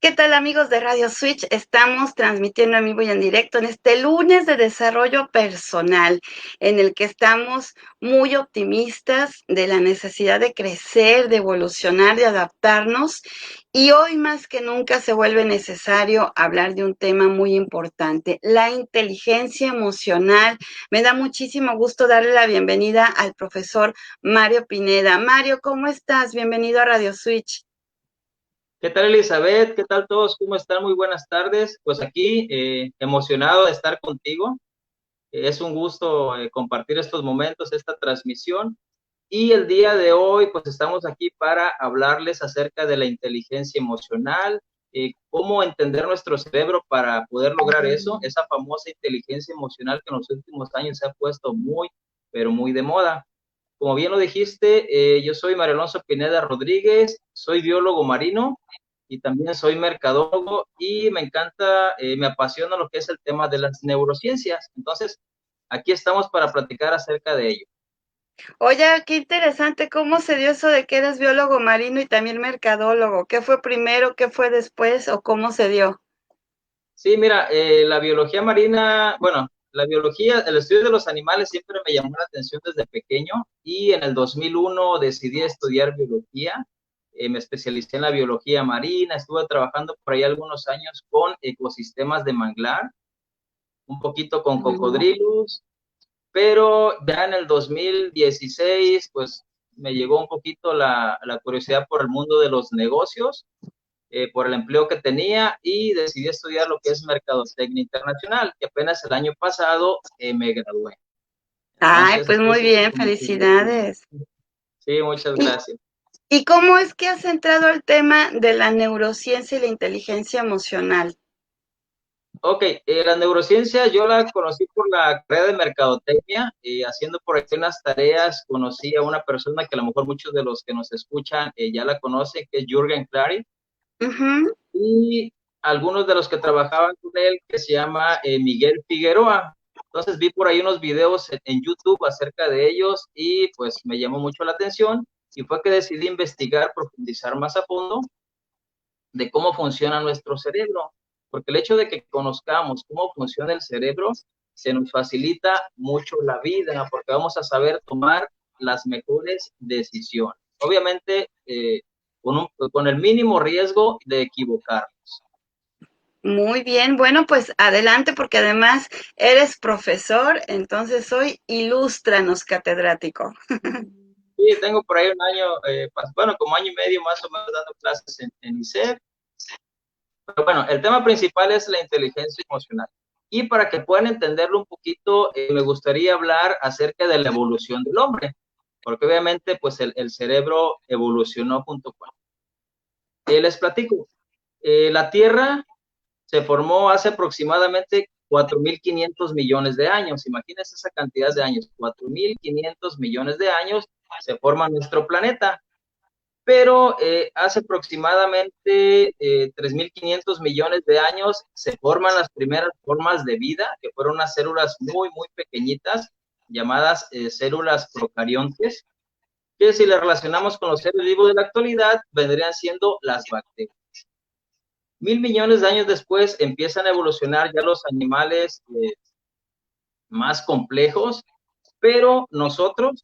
¿Qué tal, amigos de Radio Switch? Estamos transmitiendo en vivo y en directo en este lunes de desarrollo personal, en el que estamos muy optimistas de la necesidad de crecer, de evolucionar, de adaptarnos. Y hoy más que nunca se vuelve necesario hablar de un tema muy importante, la inteligencia emocional. Me da muchísimo gusto darle la bienvenida al profesor Mario Pineda. Mario, ¿cómo estás? Bienvenido a Radio Switch. ¿Qué tal, Elizabeth? ¿Qué tal todos? ¿Cómo están? Muy buenas tardes. Pues aquí emocionado de estar contigo. Es un gusto compartir estos momentos, esta transmisión. Y el día de hoy, pues estamos aquí para hablarles acerca de la inteligencia emocional, cómo entender nuestro cerebro para poder lograr eso, esa famosa inteligencia emocional que en los últimos años se ha puesto muy, pero muy de moda. Como bien lo dijiste, yo soy Mario Alonso Pineda Rodríguez, soy biólogo marino y también soy mercadólogo y me encanta, me apasiona lo que es el tema de las neurociencias. Entonces, aquí estamos para platicar acerca de ello. Oye, qué interesante, ¿cómo se dio eso de que eres biólogo marino y también mercadólogo? ¿Qué fue primero, qué fue después o cómo se dio? Sí, mira, la biología marina, bueno, la biología, el estudio de los animales siempre me llamó la atención desde pequeño y en el 2001 decidí estudiar biología. Me especialicé en la biología marina, estuve trabajando por ahí algunos años con ecosistemas de manglar, un poquito con Mm. cocodrilos, pero ya en el 2016, pues me llegó un poquito la curiosidad por el mundo de los negocios, por el empleo que tenía y decidí estudiar lo que es Mercadotecnia Internacional, que apenas el año pasado me gradué. Ay, Entonces, pues muy eso es bien, como felicidades. sí, muchas ¿Y, gracias. y cómo es que has entrado al tema de la neurociencia y la inteligencia emocional? Ok, la neurociencia yo la conocí por la carrera de mercadotecnia, haciendo por aquí unas tareas, conocí a una persona que a lo mejor muchos de los que nos escuchan ya la conocen, que es Jürgen Clary, Ujú. y algunos de los que trabajaban con él, que se llama Miguel Figueroa. Entonces vi por ahí unos videos en YouTube acerca de ellos y pues me llamó mucho la atención y fue que decidí investigar, profundizar más a fondo de cómo funciona nuestro cerebro, porque el hecho de que conozcamos cómo funciona el cerebro se nos facilita mucho la vida, porque vamos a saber tomar las mejores decisiones. Obviamente, con el mínimo riesgo de equivocarnos. Muy bien, bueno, pues adelante porque además eres profesor, entonces hoy ilústranos, catedrático. Sí, tengo por ahí un año, bueno, como año y medio más o menos dando clases en ISEF. Pero bueno, el tema principal es la inteligencia emocional. Y para que puedan entenderlo un poquito, me gustaría hablar acerca de la evolución del hombre, porque obviamente pues el cerebro evolucionó junto con. Les platico, la Tierra se formó hace aproximadamente 4.500 millones de años. Imagínense esa cantidad de años, 4.500 millones de años se forma nuestro planeta. Pero hace aproximadamente 3.500 millones de años se forman las primeras formas de vida, que fueron unas células muy, muy pequeñitas, llamadas células procariontes, que si las relacionamos con los seres vivos de la actualidad, vendrían siendo las bacterias. 1.000 millones de años después empiezan a evolucionar ya los animales más complejos, pero nosotros,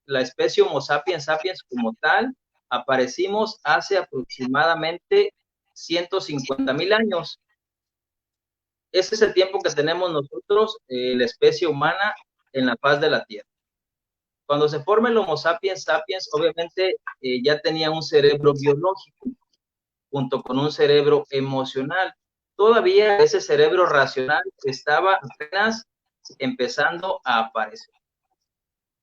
la especie Homo sapiens sapiens como tal, aparecimos hace aproximadamente 150.000 años. Ese es el tiempo que tenemos nosotros, la especie humana, en la faz de la Tierra. Cuando se forma el Homo sapiens sapiens, obviamente ya tenía un cerebro biológico junto con un cerebro emocional. Todavía ese cerebro racional estaba apenas empezando a aparecer.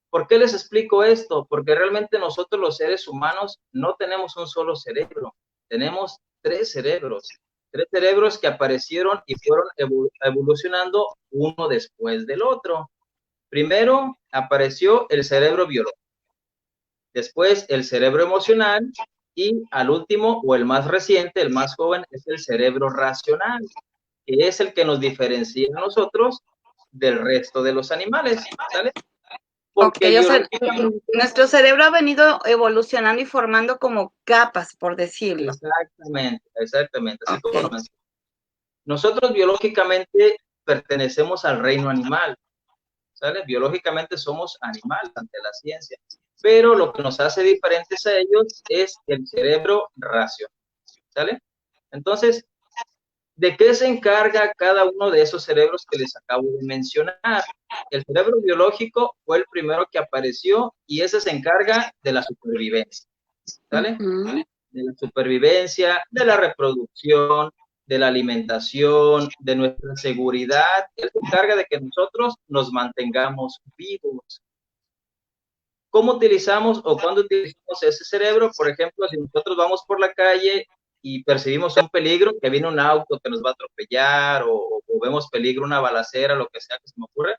¿Por qué les explico esto? Porque realmente nosotros los seres humanos no tenemos un solo cerebro, tenemos tres cerebros que aparecieron y fueron evolucionando uno después del otro. Primero apareció el cerebro biológico, después el cerebro emocional y al último o el más reciente, el más joven, es el cerebro racional, que es el que nos diferencia a nosotros del resto de los animales, ¿sale? Ok, porque o sea, biológicamente, nuestro cerebro ha venido evolucionando y formando como capas, por decirlo. exactamente, así Ok. como lo mencioné. Nosotros biológicamente pertenecemos al reino animal, ¿sale? Biológicamente somos animales ante la ciencia, pero lo que nos hace diferentes a ellos es el cerebro racional, ¿sale? Entonces, ¿de qué se encarga cada uno de esos cerebros que les acabo de mencionar? El cerebro biológico fue el primero que apareció y ese se encarga de la supervivencia, ¿sale? Ujú. De la supervivencia, de la reproducción, de la alimentación, de nuestra seguridad. Él se encarga de que nosotros nos mantengamos vivos. ¿Cómo utilizamos o cuándo utilizamos ese cerebro? Por ejemplo, si nosotros vamos por la calle y percibimos un peligro, que viene un auto que nos va a atropellar o vemos peligro, una balacera, lo que sea que se me ocurra,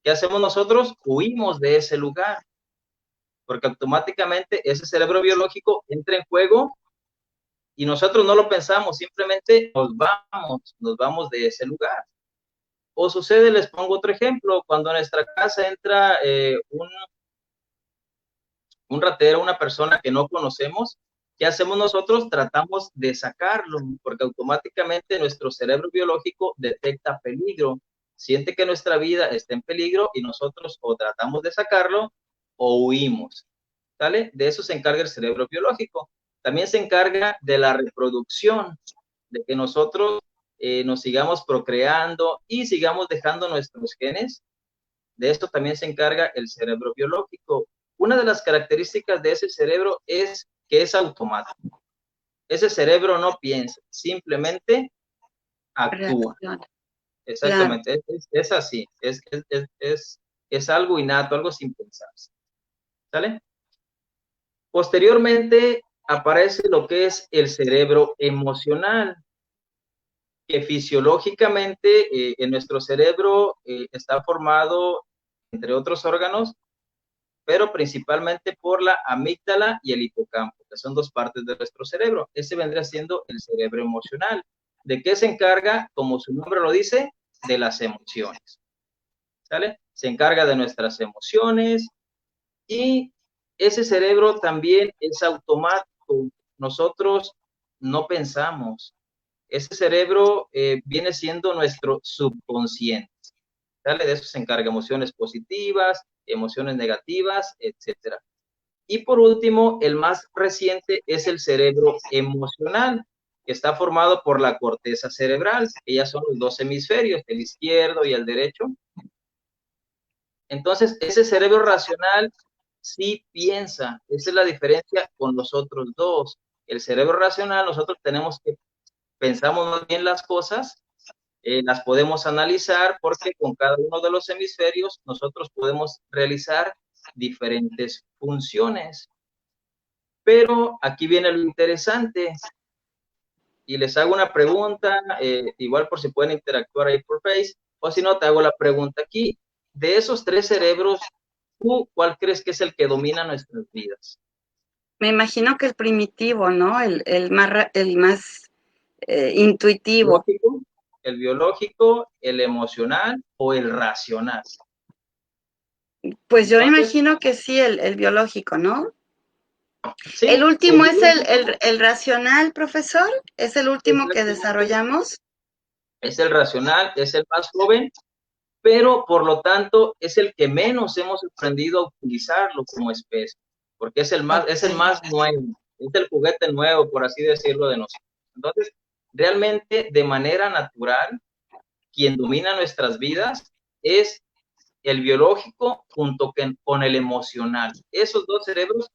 ¿qué hacemos nosotros? Huimos de ese lugar, porque automáticamente ese cerebro biológico entra en juego y nosotros no lo pensamos, simplemente nos vamos de ese lugar. O sucede, les pongo otro ejemplo, cuando a nuestra casa entra un ratero, una persona que no conocemos, ¿qué hacemos nosotros? Tratamos de sacarlo, porque automáticamente nuestro cerebro biológico detecta peligro, siente que nuestra vida está en peligro y nosotros o tratamos de sacarlo o huimos, ¿sale? De eso se encarga el cerebro biológico. También se encarga de la reproducción, de que nosotros nos sigamos procreando y sigamos dejando nuestros genes. De esto también se encarga el cerebro biológico. Una de las características de ese cerebro es que es automático. Ese cerebro no piensa, simplemente actúa. Reacción. Claro. Exactamente, es así, es algo innato, algo sin pensar. ¿Sale? Posteriormente aparece lo que es el cerebro emocional, que fisiológicamente en nuestro cerebro está formado, entre otros órganos, pero principalmente por la amígdala y el hipocampo, que son dos partes de nuestro cerebro. Ese vendría siendo el cerebro emocional. ¿De qué se encarga? Como su nombre lo dice, de las emociones. ¿Sale? Se encarga de nuestras emociones y ese cerebro también es automático. Nosotros no pensamos. Ese cerebro viene siendo nuestro subconsciente. ¿Sale? De eso se encarga emociones positivas, emociones negativas, etcétera. Y por último, el más reciente es el cerebro emocional, que está formado por la corteza cerebral, que ya son los dos hemisferios, el izquierdo y el derecho. Entonces, ese cerebro racional sí piensa. Esa es la diferencia con los otros dos. El cerebro racional, nosotros tenemos que pensamos más bien las cosas, las podemos analizar porque con cada uno de los hemisferios nosotros podemos realizar diferentes funciones. Pero aquí viene lo interesante y les hago una pregunta, igual por si pueden interactuar ahí por Face, o si no, te hago la pregunta aquí. De esos tres cerebros, ¿tú cuál crees que es el que domina nuestras vidas? Me imagino que el primitivo, ¿no? El más intuitivo. ¿Biológico, el biológico, el emocional o el racional? Pues yo me Entonces, imagino que sí, el biológico, ¿no? El sí, el último es biológico el racional, profesor. Es el último que exactamente desarrollamos. es el racional, es el más joven, pero por lo tanto es el que menos hemos aprendido a utilizarlo como especie, porque es el Ok. más nuevo, es el juguete nuevo, por así decirlo, de nosotros. Entonces, realmente de manera natural, quien domina nuestras vidas es el biológico junto con el emocional. Esos dos cerebros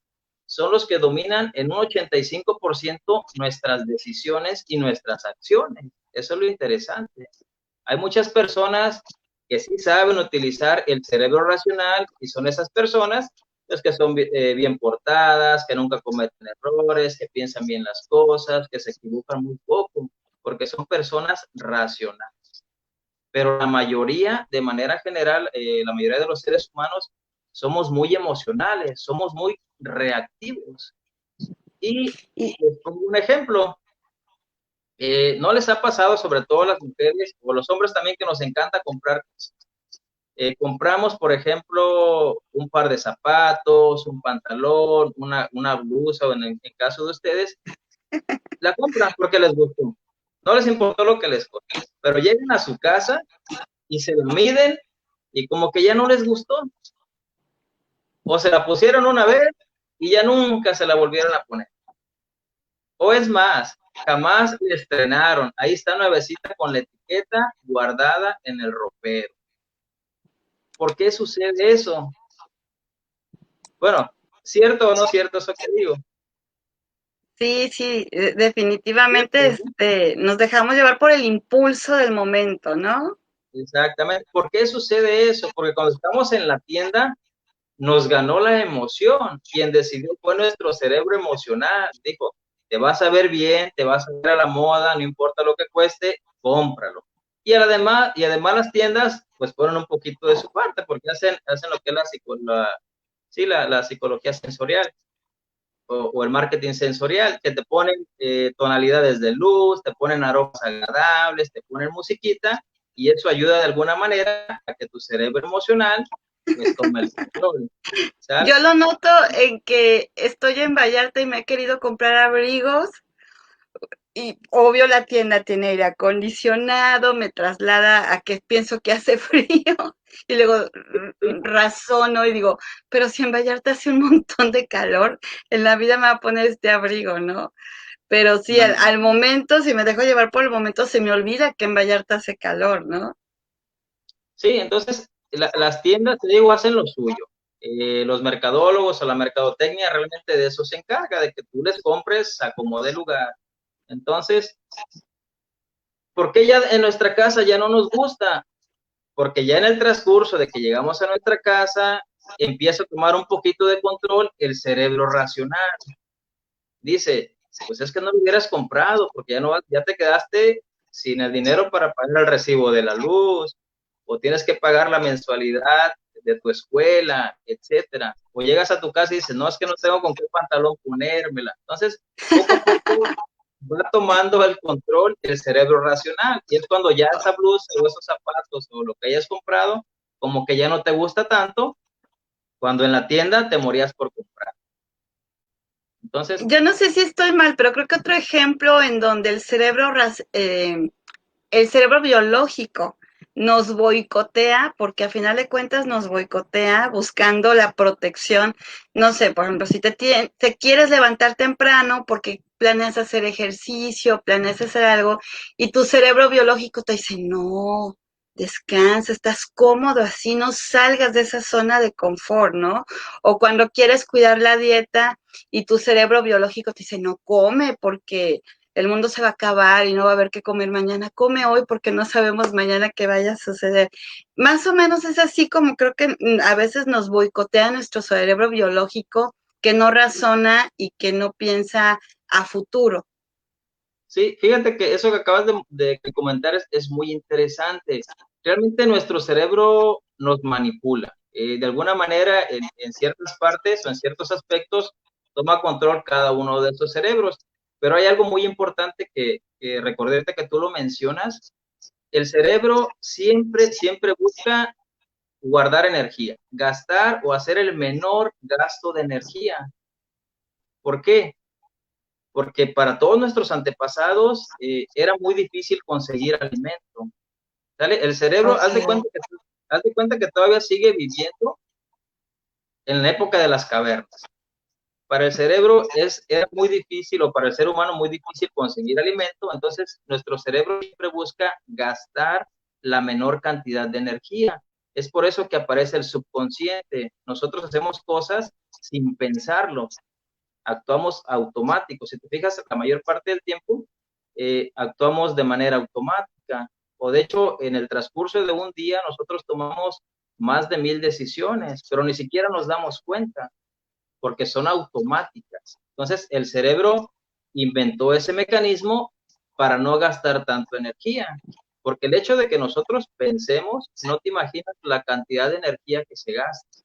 son los que dominan en un 85% nuestras decisiones y nuestras acciones. Eso es lo interesante. Hay muchas personas que sí saben utilizar el cerebro racional y son esas personas pues, que son bien portadas, que nunca cometen errores, que piensan bien las cosas, que se equivocan muy poco, porque son personas racionales. Pero la mayoría, de manera general, la mayoría de los seres humanos somos muy emocionales, somos muy reactivos. Y Y les pongo un ejemplo. ¿No les ha pasado, sobre todo a las mujeres o los hombres también, que nos encanta comprar cosas? compramos, por ejemplo, un par de zapatos, un pantalón, una blusa, o en el caso de ustedes, la compran porque les gustó. No les importó lo que les costó, pero llegan a su casa y se la miden y como que ya no les gustó. O se la pusieron una vez y ya nunca se la volvieron a poner. O es más, jamás la estrenaron. Ahí está nuevecita con la etiqueta guardada en el ropero. ¿Por qué sucede eso? Bueno, ¿cierto o no cierto eso que digo? Sí, sí, ¿Cierto, definitivamente no? nos dejamos llevar por el impulso del momento, ¿no? Exactamente. ¿Por qué sucede eso? Porque cuando estamos en la tienda, nos ganó la emoción. Quien decidió fue nuestro cerebro emocional. Dijo, te vas a ver bien, te vas a ver a la moda, no importa lo que cueste, cómpralo. Y además las tiendas, pues ponen un poquito de su parte, porque hacen lo que es la psicología sensorial o el marketing sensorial, que te ponen tonalidades de luz, te ponen aromas agradables, te ponen musiquita, y eso ayuda de alguna manera a que tu cerebro emocional pues tome el control. ¿Sale? Yo lo noto en que estoy en Vallarta y me he querido comprar abrigos y obvio la tienda tiene aire acondicionado, me traslada a que pienso que hace frío y luego Sí, razono y digo, pero si en Vallarta hace un montón de calor, en la vida me va a poner este abrigo, ¿no? Pero sí, no, al momento, si me dejo llevar por el momento, se me olvida que en Vallarta hace calor, ¿no? sí, entonces las tiendas, te digo, hacen lo suyo. Los mercadólogos o la mercadotecnia realmente de eso se encarga, de que tú les compres a como dé lugar. Entonces, ¿por qué ya en nuestra casa ya no nos gusta? Porque ya en el transcurso de que llegamos a nuestra casa, empieza a tomar un poquito de control el cerebro racional. Dice, pues es que no lo hubieras comprado, porque ya te quedaste sin el dinero para pagar el recibo de la luz, o tienes que pagar la mensualidad de tu escuela, etcétera. O llegas a tu casa y dices, no, es que no tengo con qué pantalón ponérmela. Entonces, poco a poco va tomando el control el cerebro racional, y es cuando ya esa blusa o esos zapatos o lo que hayas comprado, como que ya no te gusta tanto, cuando en la tienda te morías por comprar. Entonces, Yo no sé si estoy mal, pero creo que otro ejemplo en donde el cerebro biológico nos boicotea, porque a final de cuentas nos boicotea buscando la protección. No sé, por ejemplo, si te quieres levantar temprano porque planeas hacer ejercicio, planeas hacer algo, y tu cerebro biológico te dice, no, descansa, estás cómodo así, no salgas de esa zona de confort, ¿no? O cuando quieres cuidar la dieta y tu cerebro biológico te dice, no come porque el mundo se va a acabar y no va a haber qué comer mañana, come hoy porque no sabemos mañana qué vaya a suceder. Más o menos es así como creo que a veces nos boicotea nuestro cerebro biológico que no razona y que no piensa a futuro. sí, fíjate que eso que acabas de comentar es muy interesante. Realmente nuestro cerebro nos manipula. De alguna manera, en ciertas partes o en ciertos aspectos, toma control cada uno de esos cerebros. Pero hay algo muy importante que recordarte que tú lo mencionas. El cerebro siempre, siempre busca guardar energía, gastar o hacer el menor gasto de energía. ¿Por qué? Porque para todos nuestros antepasados era muy difícil conseguir alimento. ¿Sale? El cerebro, Okay. haz de cuenta que todavía sigue viviendo en la época de las cavernas. Para el cerebro era muy difícil, o para el ser humano muy difícil conseguir alimento, entonces nuestro cerebro siempre busca gastar la menor cantidad de energía. Es por eso que aparece el subconsciente. Nosotros hacemos cosas sin pensarlo, actuamos automáticos. Si te fijas, la mayor parte del tiempo actuamos de manera automática. O de hecho, en el transcurso de un día nosotros tomamos más de 1000 decisiones, pero ni siquiera nos damos cuenta porque son automáticas. Entonces, el cerebro inventó ese mecanismo para no gastar tanto energía. Porque el hecho de que nosotros pensemos, no te imaginas la cantidad de energía que se gasta.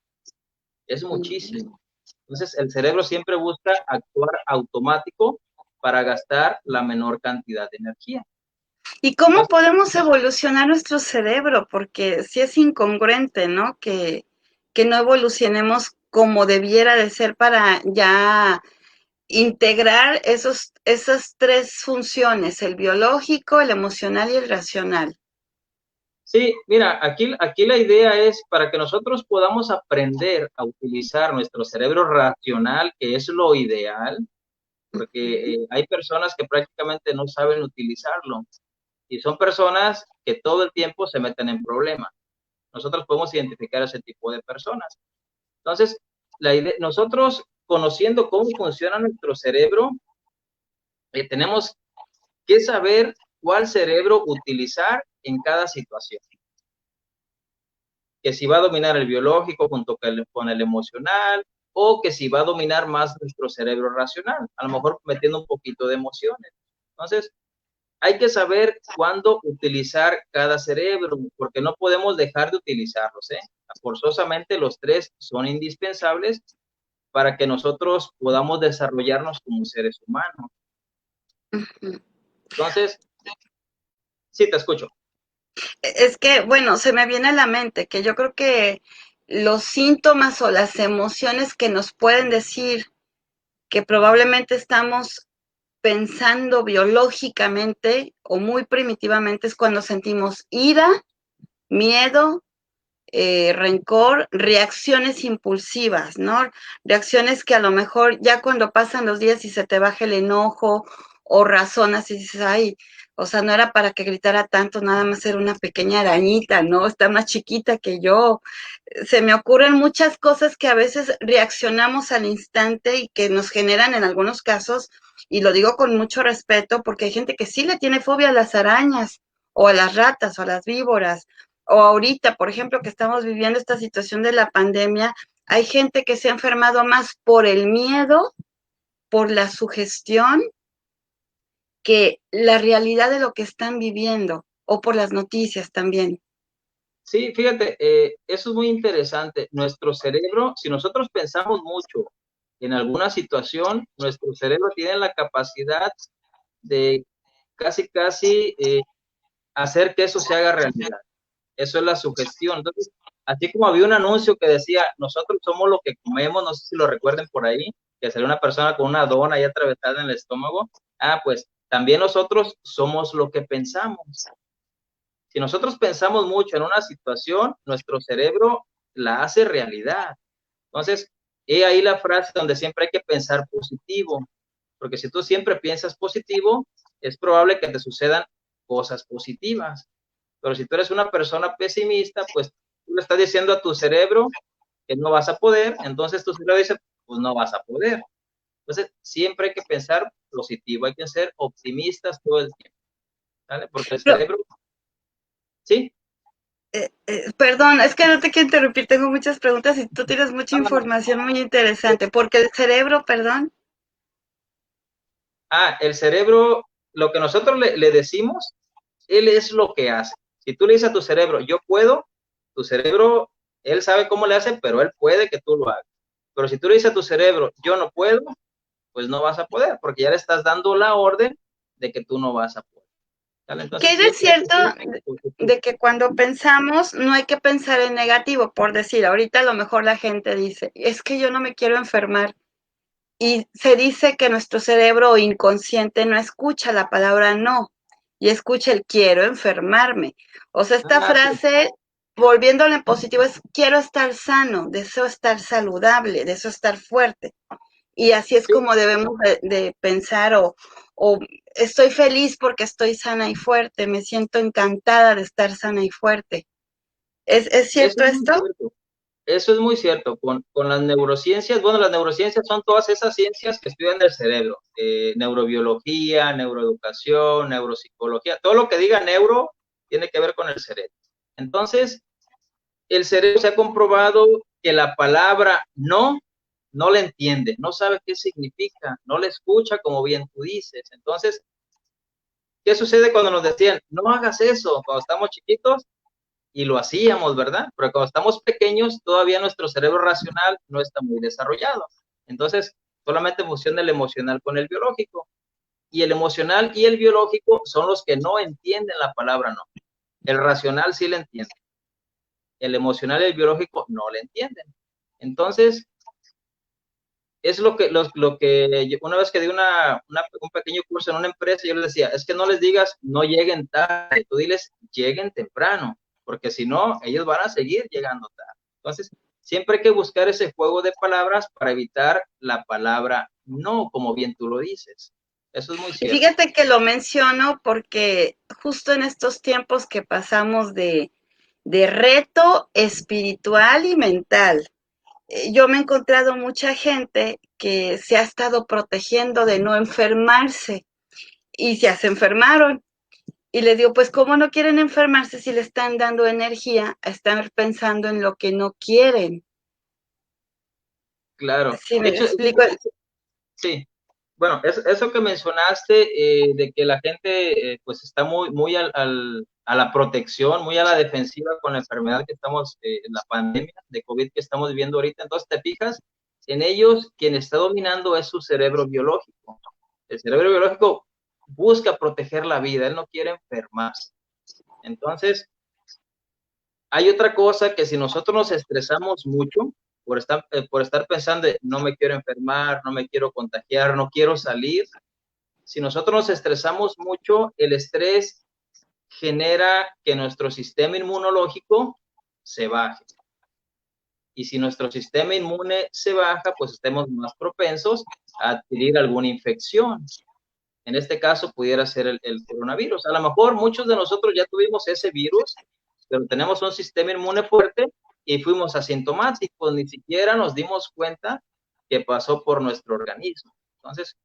Es muchísimo. Entonces, el cerebro siempre busca actuar automático para gastar la menor cantidad de energía. ¿Y cómo Entonces, podemos evolucionar nuestro cerebro? Porque sí es incongruente, ¿no? Que no evolucionemos como debiera de ser para ya integrar esas tres funciones, el biológico, el emocional y el racional. sí, mira, aquí la idea es para que nosotros podamos aprender a utilizar nuestro cerebro racional, que es lo ideal, porque hay personas que prácticamente no saben utilizarlo y son personas que todo el tiempo se meten en problemas. Nosotros podemos identificar ese tipo de personas. Entonces, nosotros conociendo cómo funciona nuestro cerebro, tenemos que saber cuál cerebro utilizar en cada situación. Que si va a dominar el biológico junto con el emocional, o que si va a dominar más nuestro cerebro racional, a lo mejor metiendo un poquito de emociones. Entonces, hay que saber cuándo utilizar cada cerebro, porque no podemos dejar de utilizarlos, ¿eh? Forzosamente los tres son indispensables para que nosotros podamos desarrollarnos como seres humanos. Entonces, sí, te escucho. Es que, bueno, se me viene a la mente que yo creo que los síntomas o las emociones que nos pueden decir que probablemente estamos pensando biológicamente o muy primitivamente es cuando sentimos ira, miedo, rencor, reacciones impulsivas, ¿no? Reacciones que a lo mejor ya cuando pasan los días y se te baja el enojo o razonas y dices, ay, o sea, no era para que gritara tanto, nada más era una pequeña arañita, ¿no? Está más chiquita que yo. Se me ocurren muchas cosas que a veces reaccionamos al instante y que nos generan en algunos casos, y lo digo con mucho respeto, porque hay gente que sí le tiene fobia a las arañas o a las ratas o a las víboras o ahorita, por ejemplo, que estamos viviendo esta situación de la pandemia, hay gente que se ha enfermado más por el miedo, por la sugestión, que la realidad de lo que están viviendo, o por las noticias también. Sí, fíjate, eso es muy interesante. Nuestro cerebro, si nosotros pensamos mucho en alguna situación, nuestro cerebro tiene la capacidad de casi hacer que eso se haga realidad. Eso es la sugestión. Entonces, así como había un anuncio que decía, nosotros somos lo que comemos, no sé si lo recuerden por ahí, que salió una persona con una dona ahí atravesada en el estómago. Ah, pues también nosotros somos lo que pensamos. Si nosotros pensamos mucho en una situación, nuestro cerebro la hace realidad. Entonces, he ahí la frase donde siempre hay que pensar positivo, porque si tú siempre piensas positivo, es probable que te sucedan cosas positivas. Pero si tú eres una persona pesimista, pues tú le estás diciendo a tu cerebro que no vas a poder, entonces tu cerebro dice, pues no vas a poder. Entonces, siempre hay que pensar positivo, hay que ser optimistas todo el tiempo, ¿vale? Porque el Pero, cerebro, sí, perdón, es que no te quiero interrumpir, tengo muchas preguntas y tú tienes mucha no, no, no. información muy interesante, porque el cerebro, perdón. El cerebro, lo que nosotros le decimos, él es lo que hace. Si tú le dices a tu cerebro, yo puedo, tu cerebro, él sabe cómo le hace, pero él puede que tú lo hagas. Pero si tú le dices a tu cerebro, yo no puedo, pues no vas a poder, porque ya le estás dando la orden de que tú no vas a poder. ¿Vale? ¿Qué Entonces es siempre hay que cierto ser positivo. de que cuando pensamos no hay que pensar en negativo? Por decir, ahorita a lo mejor la gente dice, es que yo no me quiero enfermar. Y se dice que nuestro cerebro inconsciente no escucha la palabra no y escucha el quiero enfermarme. O sea, esta Sí, frase, volviéndolo en positivo, es quiero estar sano, deseo estar saludable, deseo estar fuerte. Y así es sí, como debemos de pensar o estoy feliz porque estoy sana y fuerte, me siento encantada de estar sana y fuerte. Es eso cierto es muy esto? cierto. Eso es muy cierto. Con las neurociencias, bueno, las neurociencias son todas esas ciencias que estudian el cerebro. Neurobiología, neuroeducación, neuropsicología, todo lo que diga neuro tiene que ver con el cerebro. Entonces, el cerebro se ha comprobado que la palabra no la entiende, no sabe qué significa, no la escucha como bien tú dices. Entonces, ¿qué sucede cuando nos decían, no hagas eso cuando estamos chiquitos? Y lo hacíamos, ¿verdad? Pero cuando estamos pequeños, todavía nuestro cerebro racional no está muy desarrollado. Entonces, solamente funciona el emocional con el biológico. Y el emocional y el biológico son los que no entienden la palabra no. El racional sí le entiende. El emocional y el biológico no le entienden. Entonces, es lo que una vez que di un pequeño curso en una empresa, yo les decía, es que no les digas no lleguen tarde, tú diles lleguen temprano, porque si no, ellos van a seguir llegando tarde. Entonces, siempre hay que buscar ese juego de palabras para evitar la palabra no, como bien tú lo dices. Eso es muy Y cierto. fíjate que lo menciono porque justo en estos tiempos que pasamos de reto espiritual y mental, yo me he encontrado mucha gente que se ha estado protegiendo de no enfermarse y ya se enfermaron. Y le digo, pues, ¿cómo no quieren enfermarse si le están dando energía a estar pensando en lo que no quieren? Claro. ¿Sí De me hecho, explico? sí. Bueno, eso que mencionaste, de que la gente pues está a la protección, muy a la defensiva con la enfermedad que estamos, la pandemia de COVID que estamos viviendo ahorita. Entonces, te fijas, en ellos quien está dominando es su cerebro biológico. El cerebro biológico busca proteger la vida, él no quiere enfermarse. Entonces, hay otra cosa que si nosotros nos estresamos mucho por estar pensando, no me quiero enfermar, no me quiero contagiar, no quiero salir, si nosotros nos estresamos mucho, el estrés genera que nuestro sistema inmunológico se baje. Y si nuestro sistema inmune se baja, pues estemos más propensos a adquirir alguna infección. En este caso pudiera ser el coronavirus. A lo mejor muchos de nosotros ya tuvimos ese virus, pero tenemos un sistema inmune fuerte y fuimos asintomáticos, ni siquiera nos dimos cuenta que pasó por nuestro organismo. Entonces,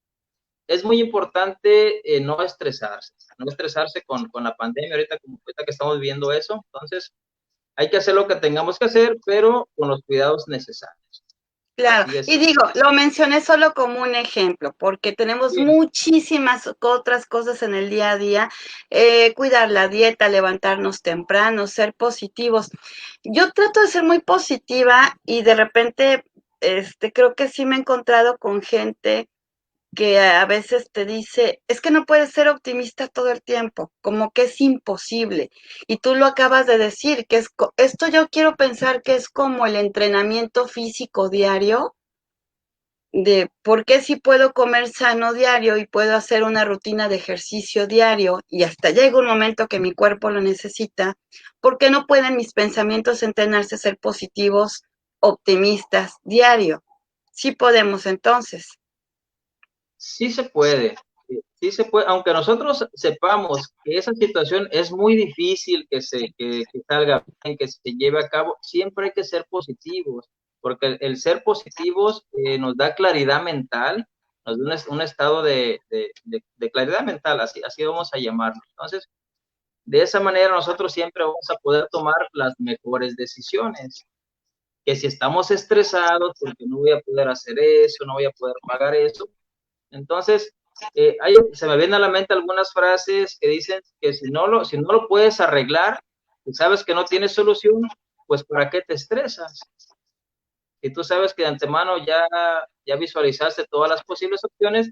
es muy importante no estresarse con la pandemia ahorita que estamos viviendo eso. Entonces, hay que hacer lo que tengamos que hacer, pero con los cuidados necesarios. Claro, Así es. y digo, lo mencioné solo como un ejemplo, porque tenemos Sí, muchísimas otras cosas en el día a día, cuidar la dieta, levantarnos temprano, ser positivos. Yo trato de ser muy positiva y de repente, creo que sí me he encontrado con gente que a veces te dice, es que no puedes ser optimista todo el tiempo, como que es imposible. Y tú lo acabas de decir, que esto yo quiero pensar que es como el entrenamiento físico diario, de por qué si puedo comer sano diario y puedo hacer una rutina de ejercicio diario y hasta llega un momento que mi cuerpo lo necesita, ¿por qué no pueden mis pensamientos entrenarse a ser positivos, optimistas diario? Sí podemos entonces. sí se puede. Sí se puede, aunque nosotros sepamos que esa situación es muy difícil que salga bien, que se lleve a cabo, siempre hay que ser positivos, porque el ser positivos nos da claridad mental, nos da un estado de claridad mental, así vamos a llamarlo. Entonces, de esa manera nosotros siempre vamos a poder tomar las mejores decisiones. Que si estamos estresados porque no voy a poder hacer eso, no voy a poder pagar eso, entonces, se me vienen a la mente algunas frases que dicen que si no lo puedes arreglar y sabes que no tienes solución, pues ¿para qué te estresas? Si tú sabes que de antemano ya visualizaste todas las posibles opciones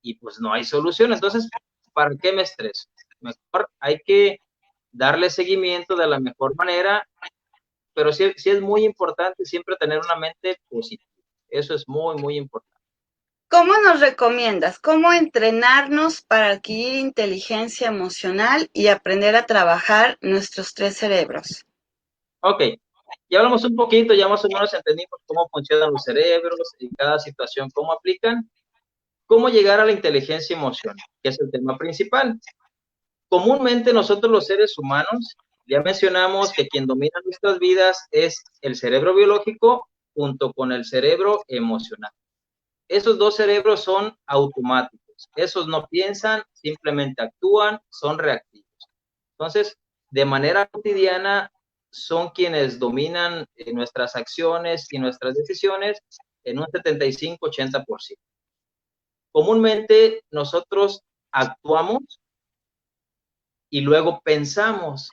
y pues no hay solución, entonces, ¿para qué me estreso? Mejor hay que darle seguimiento de la mejor manera, pero sí es muy importante siempre tener una mente positiva. Eso es muy, muy importante. ¿Cómo nos recomiendas? ¿Cómo entrenarnos para adquirir inteligencia emocional y aprender a trabajar nuestros tres cerebros? Ok, ya hablamos un poquito, ya más o menos entendimos cómo funcionan los cerebros en cada situación, cómo aplican, cómo llegar a la inteligencia emocional, que es el tema principal. Comúnmente nosotros los seres humanos, ya mencionamos que quien domina nuestras vidas es el cerebro biológico junto con el cerebro emocional. Esos dos cerebros son automáticos, esos no piensan, simplemente actúan, son reactivos. Entonces, de manera cotidiana, son quienes dominan nuestras acciones y nuestras decisiones en un 75-80%. Comúnmente nosotros actuamos y luego pensamos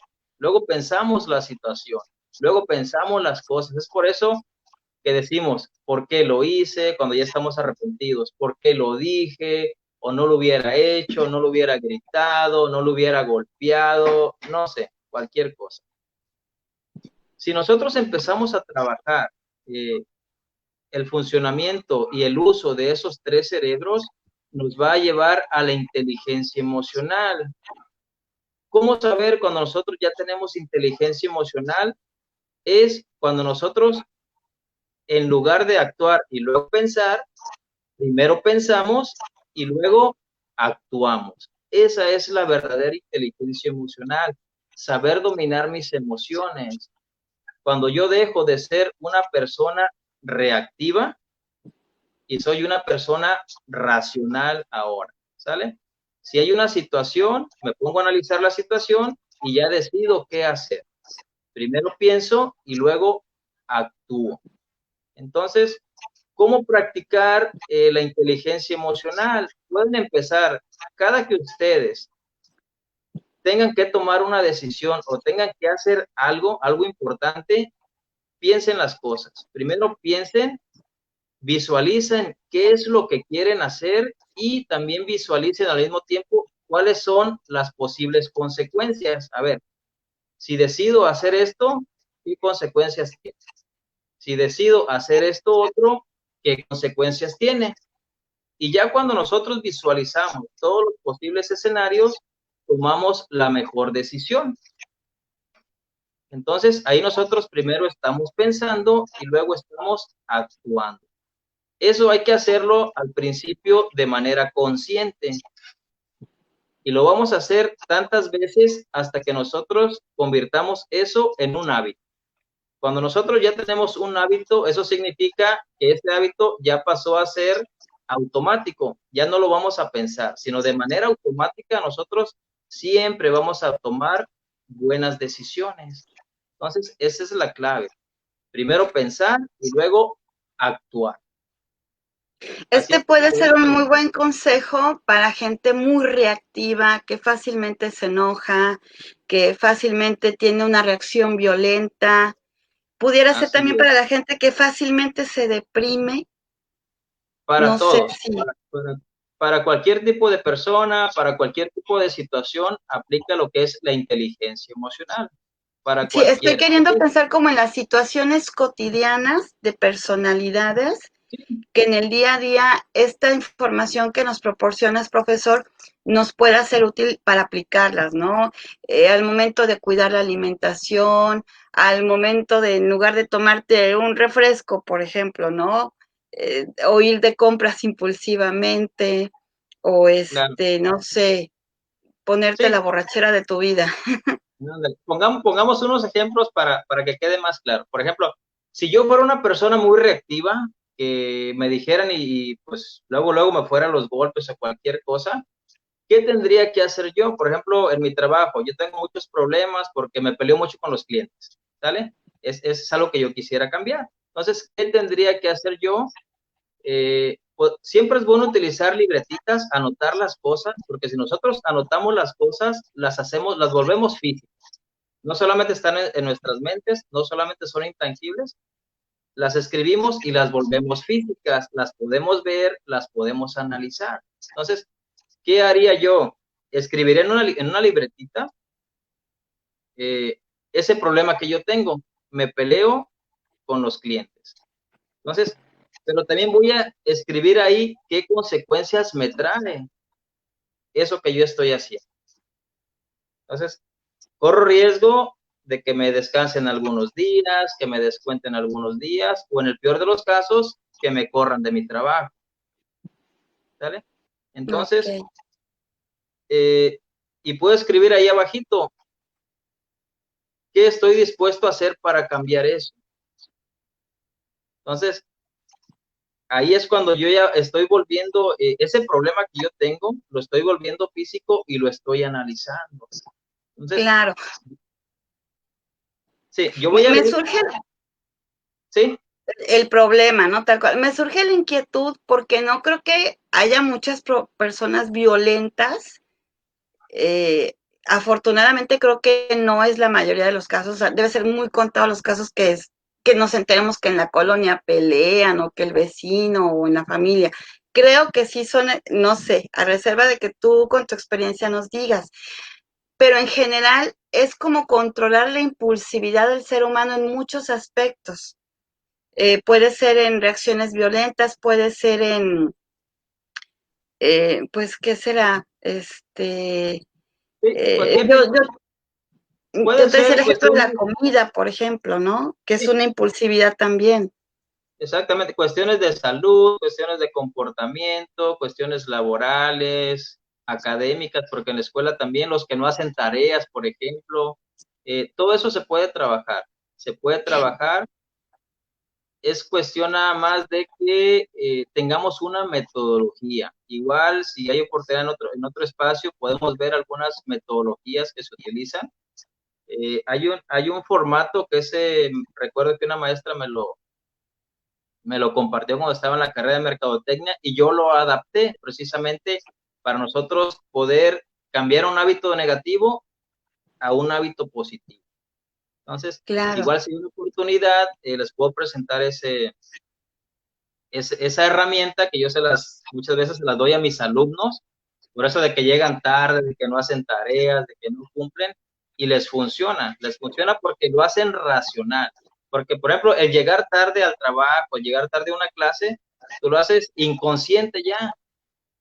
la situación, luego pensamos las cosas. Es por eso que decimos, ¿por qué lo hice? Cuando ya estamos arrepentidos, ¿por qué lo dije? o no lo hubiera hecho, no lo hubiera gritado, no lo hubiera golpeado, no sé, cualquier cosa. Si nosotros empezamos a trabajar el funcionamiento y el uso de esos tres cerebros, nos va a llevar a la inteligencia emocional. ¿Cómo saber cuando nosotros ya tenemos inteligencia emocional? Es cuando nosotros, en lugar de actuar y luego pensar, primero pensamos y luego actuamos. Esa es la verdadera inteligencia emocional, saber dominar mis emociones. Cuando yo dejo de ser una persona reactiva y soy una persona racional ahora, ¿sale? Si hay una situación, me pongo a analizar la situación y ya decido qué hacer. Primero pienso y luego actúo. Entonces, ¿cómo practicar la inteligencia emocional? Pueden empezar, cada que ustedes tengan que tomar una decisión o tengan que hacer algo importante, piensen las cosas. Primero piensen, visualicen qué es lo que quieren hacer y también visualicen al mismo tiempo cuáles son las posibles consecuencias. A ver, si decido hacer esto, ¿qué consecuencias tiene? Si decido hacer esto otro, ¿qué consecuencias tiene? Y ya cuando nosotros visualizamos todos los posibles escenarios, tomamos la mejor decisión. Entonces, ahí nosotros primero estamos pensando y luego estamos actuando. Eso hay que hacerlo al principio de manera consciente. Y lo vamos a hacer tantas veces hasta que nosotros convirtamos eso en un hábito. Cuando nosotros ya tenemos un hábito, eso significa que ese hábito ya pasó a ser automático, ya no lo vamos a pensar, sino de manera automática nosotros siempre vamos a tomar buenas decisiones. Entonces, esa es la clave. Primero pensar y luego actuar. Así Este es puede como ser un debe muy ser. buen consejo para gente muy reactiva, que fácilmente se enoja, que fácilmente tiene una reacción violenta. Pudiera ser Así también es. para la gente que fácilmente se deprime. Para No sé todos, si para cualquier tipo de persona, para cualquier tipo de situación, aplica lo que es la inteligencia emocional, para sí, estoy cualquiera. queriendo pensar como en las situaciones cotidianas de personalidades que en el día a día esta información que nos proporcionas, profesor, nos pueda ser útil para aplicarlas, ¿no? Al momento de cuidar la alimentación, al momento de, en lugar de tomarte un refresco, por ejemplo, ¿no? O ir de compras impulsivamente, o Claro. no sé, ponerte la Sí, borrachera de tu vida. pongamos unos ejemplos para que quede más claro. Por ejemplo, si yo fuera una persona muy reactiva, que me dijeran y pues luego me fueran los golpes o cualquier cosa, ¿qué tendría que hacer yo? Por ejemplo, en mi trabajo, yo tengo muchos problemas porque me peleo mucho con los clientes, ¿sale? Es algo que yo quisiera cambiar. Entonces, ¿qué tendría que hacer yo? Pues, siempre es bueno utilizar libretitas, anotar las cosas, porque si nosotros anotamos las cosas, las hacemos, las volvemos físicas. No solamente están en nuestras mentes, no solamente son intangibles, las escribimos y las volvemos físicas, las podemos ver, las podemos analizar. Entonces, ¿qué haría yo? Escribiré en una libretita ese problema que yo tengo. Me peleo con los clientes. Entonces, pero también voy a escribir ahí qué consecuencias me trae eso que yo estoy haciendo. Entonces, corro riesgo de que me descansen algunos días, que me descuenten algunos días, o en el peor de los casos, que me corran de mi trabajo. ¿Sale? Ok. Entonces, y puedo escribir ahí abajito, ¿qué estoy dispuesto a hacer para cambiar eso? Entonces, ahí es cuando yo ya estoy volviendo, ese problema que yo tengo, lo estoy volviendo físico y lo estoy analizando. Entonces, Claro. sí, yo Me, voy a me leer, surge sí, el problema, ¿no? Tal cual. Me surge la inquietud porque no creo que haya muchas personas violentas. Afortunadamente creo que no es la mayoría de los casos, debe ser muy contados los casos que nos enteremos que en la colonia pelean o que el vecino o en la familia, creo que sí son, no sé, a reserva de que tú con tu experiencia nos digas, pero en general es como controlar la impulsividad del ser humano en muchos aspectos. Puede ser en reacciones violentas, puede ser en, pues, ¿qué será? Sí, cualquier Yo, tipo, yo pueden te decía el ser ejemplo de la cuestiones, comida, por ejemplo, ¿no? Que es sí, una impulsividad también. exactamente, cuestiones de salud, cuestiones de comportamiento, cuestiones laborales, académicas, porque en la escuela también los que no hacen tareas, por ejemplo, todo eso se puede trabajar, es cuestión nada más de que tengamos una metodología. Igual, si hay oportunidad en otro espacio, podemos ver algunas metodologías que se utilizan. Hay un formato que ese, recuerdo que una maestra me lo compartió cuando estaba en la carrera de mercadotecnia y yo lo adapté precisamente para nosotros poder cambiar un hábito negativo a un hábito positivo. Entonces, Claro. igual si hay una oportunidad, les puedo presentar esa herramienta que yo muchas veces se las doy a mis alumnos, por eso de que llegan tarde, de que no hacen tareas, de que no cumplen, y les funciona porque lo hacen racional. Porque, por ejemplo, el llegar tarde al trabajo, el llegar tarde a una clase, tú lo haces inconsciente ya,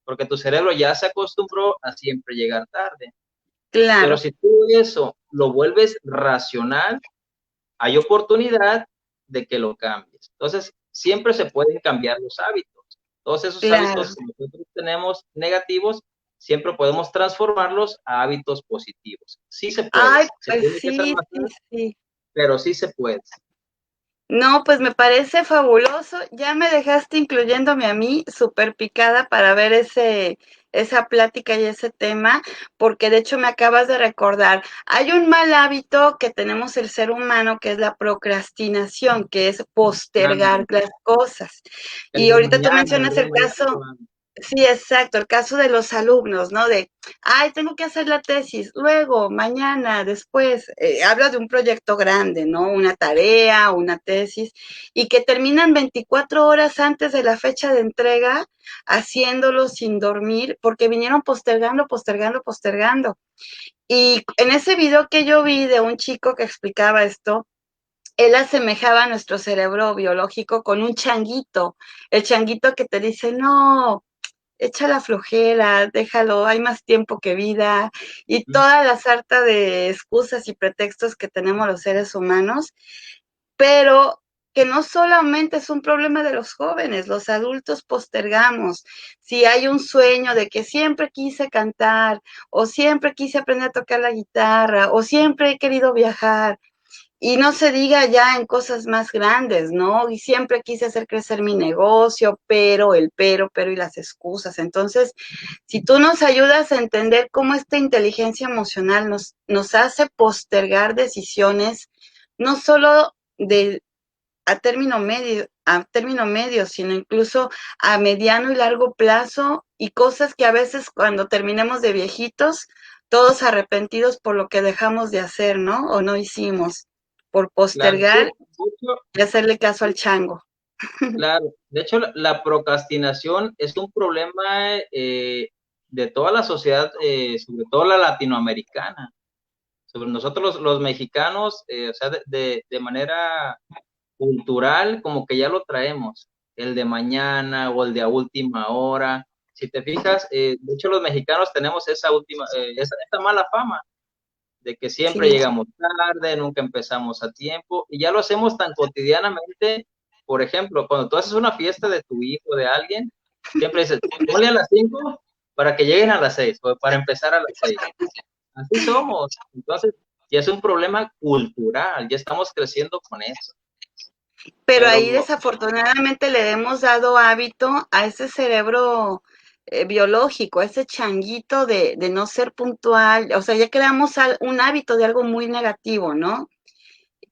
porque tu cerebro ya se acostumbró a siempre llegar tarde. Pero Claro, si tú eso lo vuelves racional, hay oportunidad de que lo cambies. Entonces, siempre se pueden cambiar los hábitos. Todos esos claro. hábitos que nosotros tenemos negativos, siempre podemos transformarlos a hábitos positivos. Sí se puede. Ay, Se pues tiene que sí, trabajar, sí, sí. pero sí se puede. No, pues me parece fabuloso. Ya me dejaste incluyéndome a mí súper picada para ver esa plática y ese tema, porque de hecho me acabas de recordar, hay un mal hábito que tenemos el ser humano que es la procrastinación, que es postergar Ándale. las cosas. El Y de ahorita tú mañana, mencionas el caso. mañana. Sí, exacto, el caso de los alumnos, ¿no? De, ay, tengo que hacer la tesis, luego, mañana, después, habla de un proyecto grande, ¿no? Una tarea, una tesis, y que terminan 24 horas antes de la fecha de entrega, haciéndolo sin dormir, porque vinieron postergando, postergando, postergando. Y en ese video que yo vi de un chico que explicaba esto, él asemejaba a nuestro cerebro biológico con un changuito, el changuito que te dice, no, echa la flojera, déjalo, hay más tiempo que vida, y toda la sarta de excusas y pretextos que tenemos los seres humanos, pero que no solamente es un problema de los jóvenes, los adultos postergamos. Si hay un sueño de que siempre quise cantar, o siempre quise aprender a tocar la guitarra, o siempre he querido viajar, y no se diga ya en cosas más grandes, ¿no? Y siempre quise hacer crecer mi negocio, pero el pero y las excusas. Entonces, si tú nos ayudas a entender cómo esta inteligencia emocional nos hace postergar decisiones, no solo de a término medio, sino incluso a mediano y largo plazo, y cosas que a veces cuando terminemos de viejitos, todos arrepentidos por lo que dejamos de hacer, ¿no? O no hicimos, por Claro, sí, postergar de hecho, y hacerle caso al chango. claro. De hecho, la procrastinación es un problema de toda la sociedad, sobre todo la latinoamericana. Sobre nosotros los mexicanos, o sea, de manera cultural, como que ya lo traemos, el de mañana o el de a última hora. Si te fijas, de hecho los mexicanos tenemos esa mala fama de que siempre Sí, llegamos tarde, nunca empezamos a tiempo, y ya lo hacemos tan cotidianamente. Por ejemplo, cuando tú haces una fiesta de tu hijo, de alguien, siempre dices, ponle a las 5 para que lleguen a las 6 o para empezar a las 6. Así somos. Entonces, ya es un problema cultural, ya estamos creciendo con eso. pero Pero ahí desafortunadamente le hemos dado hábito a ese cerebro biológico, a ese changuito de no ser puntual, o sea, ya creamos un hábito de algo muy negativo, ¿no?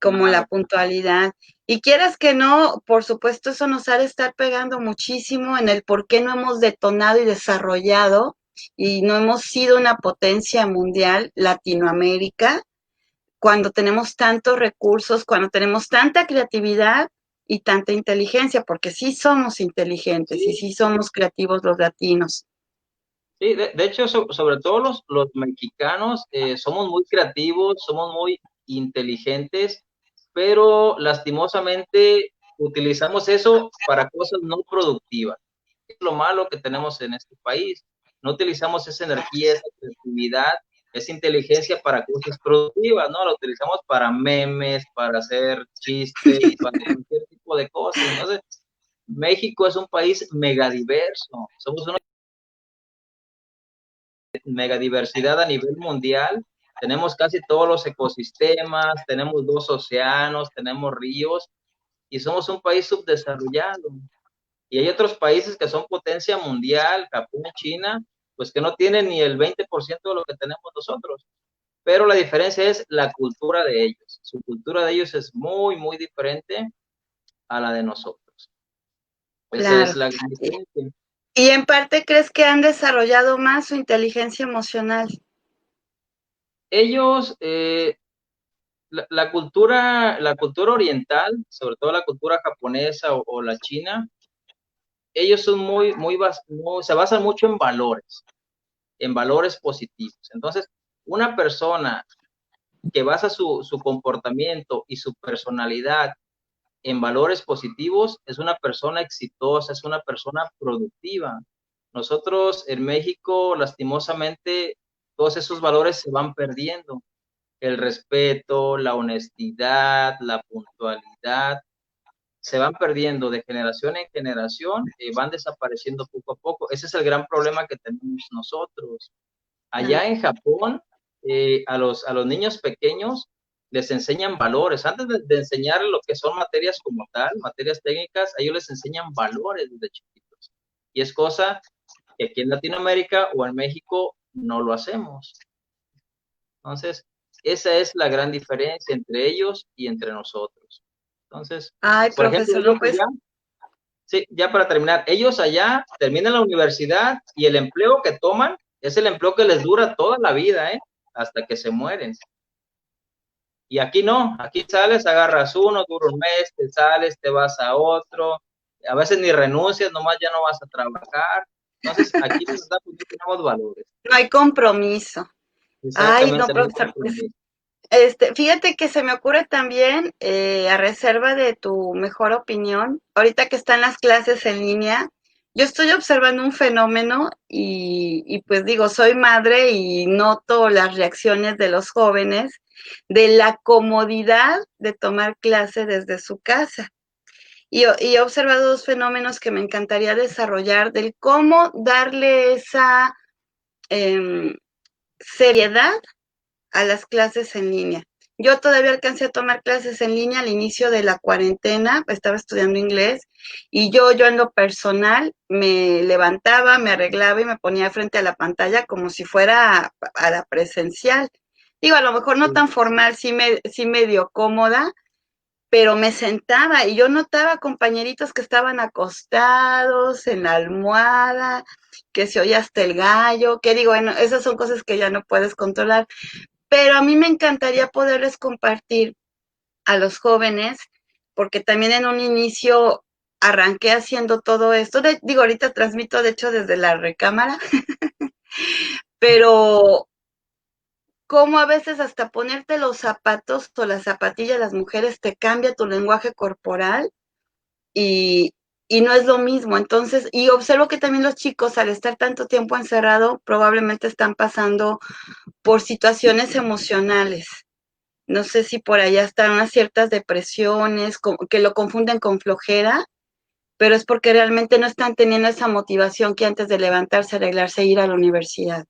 Como la claro, puntualidad. Y quieras que no, por supuesto, eso nos ha de estar pegando muchísimo en el por qué no hemos detonado y desarrollado y no hemos sido una potencia mundial, Latinoamérica, cuando tenemos tantos recursos, cuando tenemos tanta creatividad. y tanta inteligencia, porque sí somos inteligentes y Sí, sí somos creativos los latinos. sí, de hecho, sobre todo los mexicanos somos muy creativos, somos muy inteligentes, pero lastimosamente utilizamos eso para cosas no productivas. Es lo malo que tenemos en este país. No utilizamos esa energía, esa creatividad, esa inteligencia para cosas productivas, ¿no? La utilizamos para memes, para hacer chistes, para cualquier tipo de cosas. Entonces, México es un país megadiverso. Somos una megadiversidad a nivel mundial. Tenemos casi todos los ecosistemas, tenemos 2 océanos, tenemos ríos y somos un país subdesarrollado. Y hay otros países que son potencia mundial, Japón y China, pues que no tienen ni el 20% de lo que tenemos nosotros. Pero la diferencia es la cultura de ellos. Su cultura de ellos es muy, muy diferente a la de nosotros. Esa es Claro. la gran diferencia. Y en parte crees que han desarrollado más su inteligencia emocional. Ellos, la cultura oriental, sobre todo la cultura japonesa o la china, ellos son se basan mucho en valores positivos. Entonces, una persona que basa su comportamiento y su personalidad en valores positivos es una persona exitosa, es una persona productiva. Nosotros en México, lastimosamente, todos esos valores se van perdiendo. El respeto, la honestidad, la puntualidad, se van perdiendo de generación en generación, van desapareciendo poco a poco. Ese es el gran problema que tenemos nosotros. Allá en Japón, a los niños pequeños les enseñan valores. Antes de enseñar lo que son materias como tal, materias técnicas, a ellos les enseñan valores desde chiquitos. Y es cosa que aquí en Latinoamérica o en México no lo hacemos. Entonces, esa es la gran diferencia entre ellos y entre nosotros. Entonces, Ay, por ejemplo, profesor, no, ellos pues, allá, sí, ya para terminar, ellos allá terminan la universidad y el empleo que toman es el empleo que les dura toda la vida, hasta que se mueren. Y aquí no, aquí sales, agarras uno, dura un mes, te sales, te vas a otro, a veces ni renuncias, nomás ya no vas a trabajar. Entonces, aquí de verdad pues, no tenemos valores. no hay compromiso. Ay, no, Exactamente, no hay profesor, pues, compromiso. fíjate que se me ocurre también, a reserva de tu mejor opinión, ahorita que están las clases en línea, yo estoy observando un fenómeno y pues digo, soy madre y noto las reacciones de los jóvenes de la comodidad de tomar clase desde su casa. Y he observado dos fenómenos que me encantaría desarrollar del cómo darle esa em, seriedad a las clases en línea. Yo todavía alcancé a tomar clases en línea al inicio de la cuarentena, estaba estudiando inglés y yo en lo personal me levantaba, me arreglaba y me ponía frente a la pantalla como si fuera a la presencial. Digo, a lo mejor no Sí, tan formal, sí medio cómoda, pero me sentaba y yo notaba compañeritos que estaban acostados en la almohada, que se oía hasta el gallo, que digo, bueno, esas son cosas que ya no puedes controlar, pero a mí me encantaría poderles compartir a los jóvenes, porque también en un inicio arranqué haciendo todo esto, digo, ahorita transmito de hecho desde la recámara, pero como a veces hasta ponerte los zapatos o las zapatillas de las mujeres te cambia tu lenguaje corporal y, y no es lo mismo. Entonces, y observo que también los chicos al estar tanto tiempo encerrado probablemente están pasando por situaciones emocionales. No sé si por allá están unas ciertas depresiones, que lo confunden con flojera, pero es porque realmente no están teniendo esa motivación que antes de levantarse, arreglarse e ir a la universidad.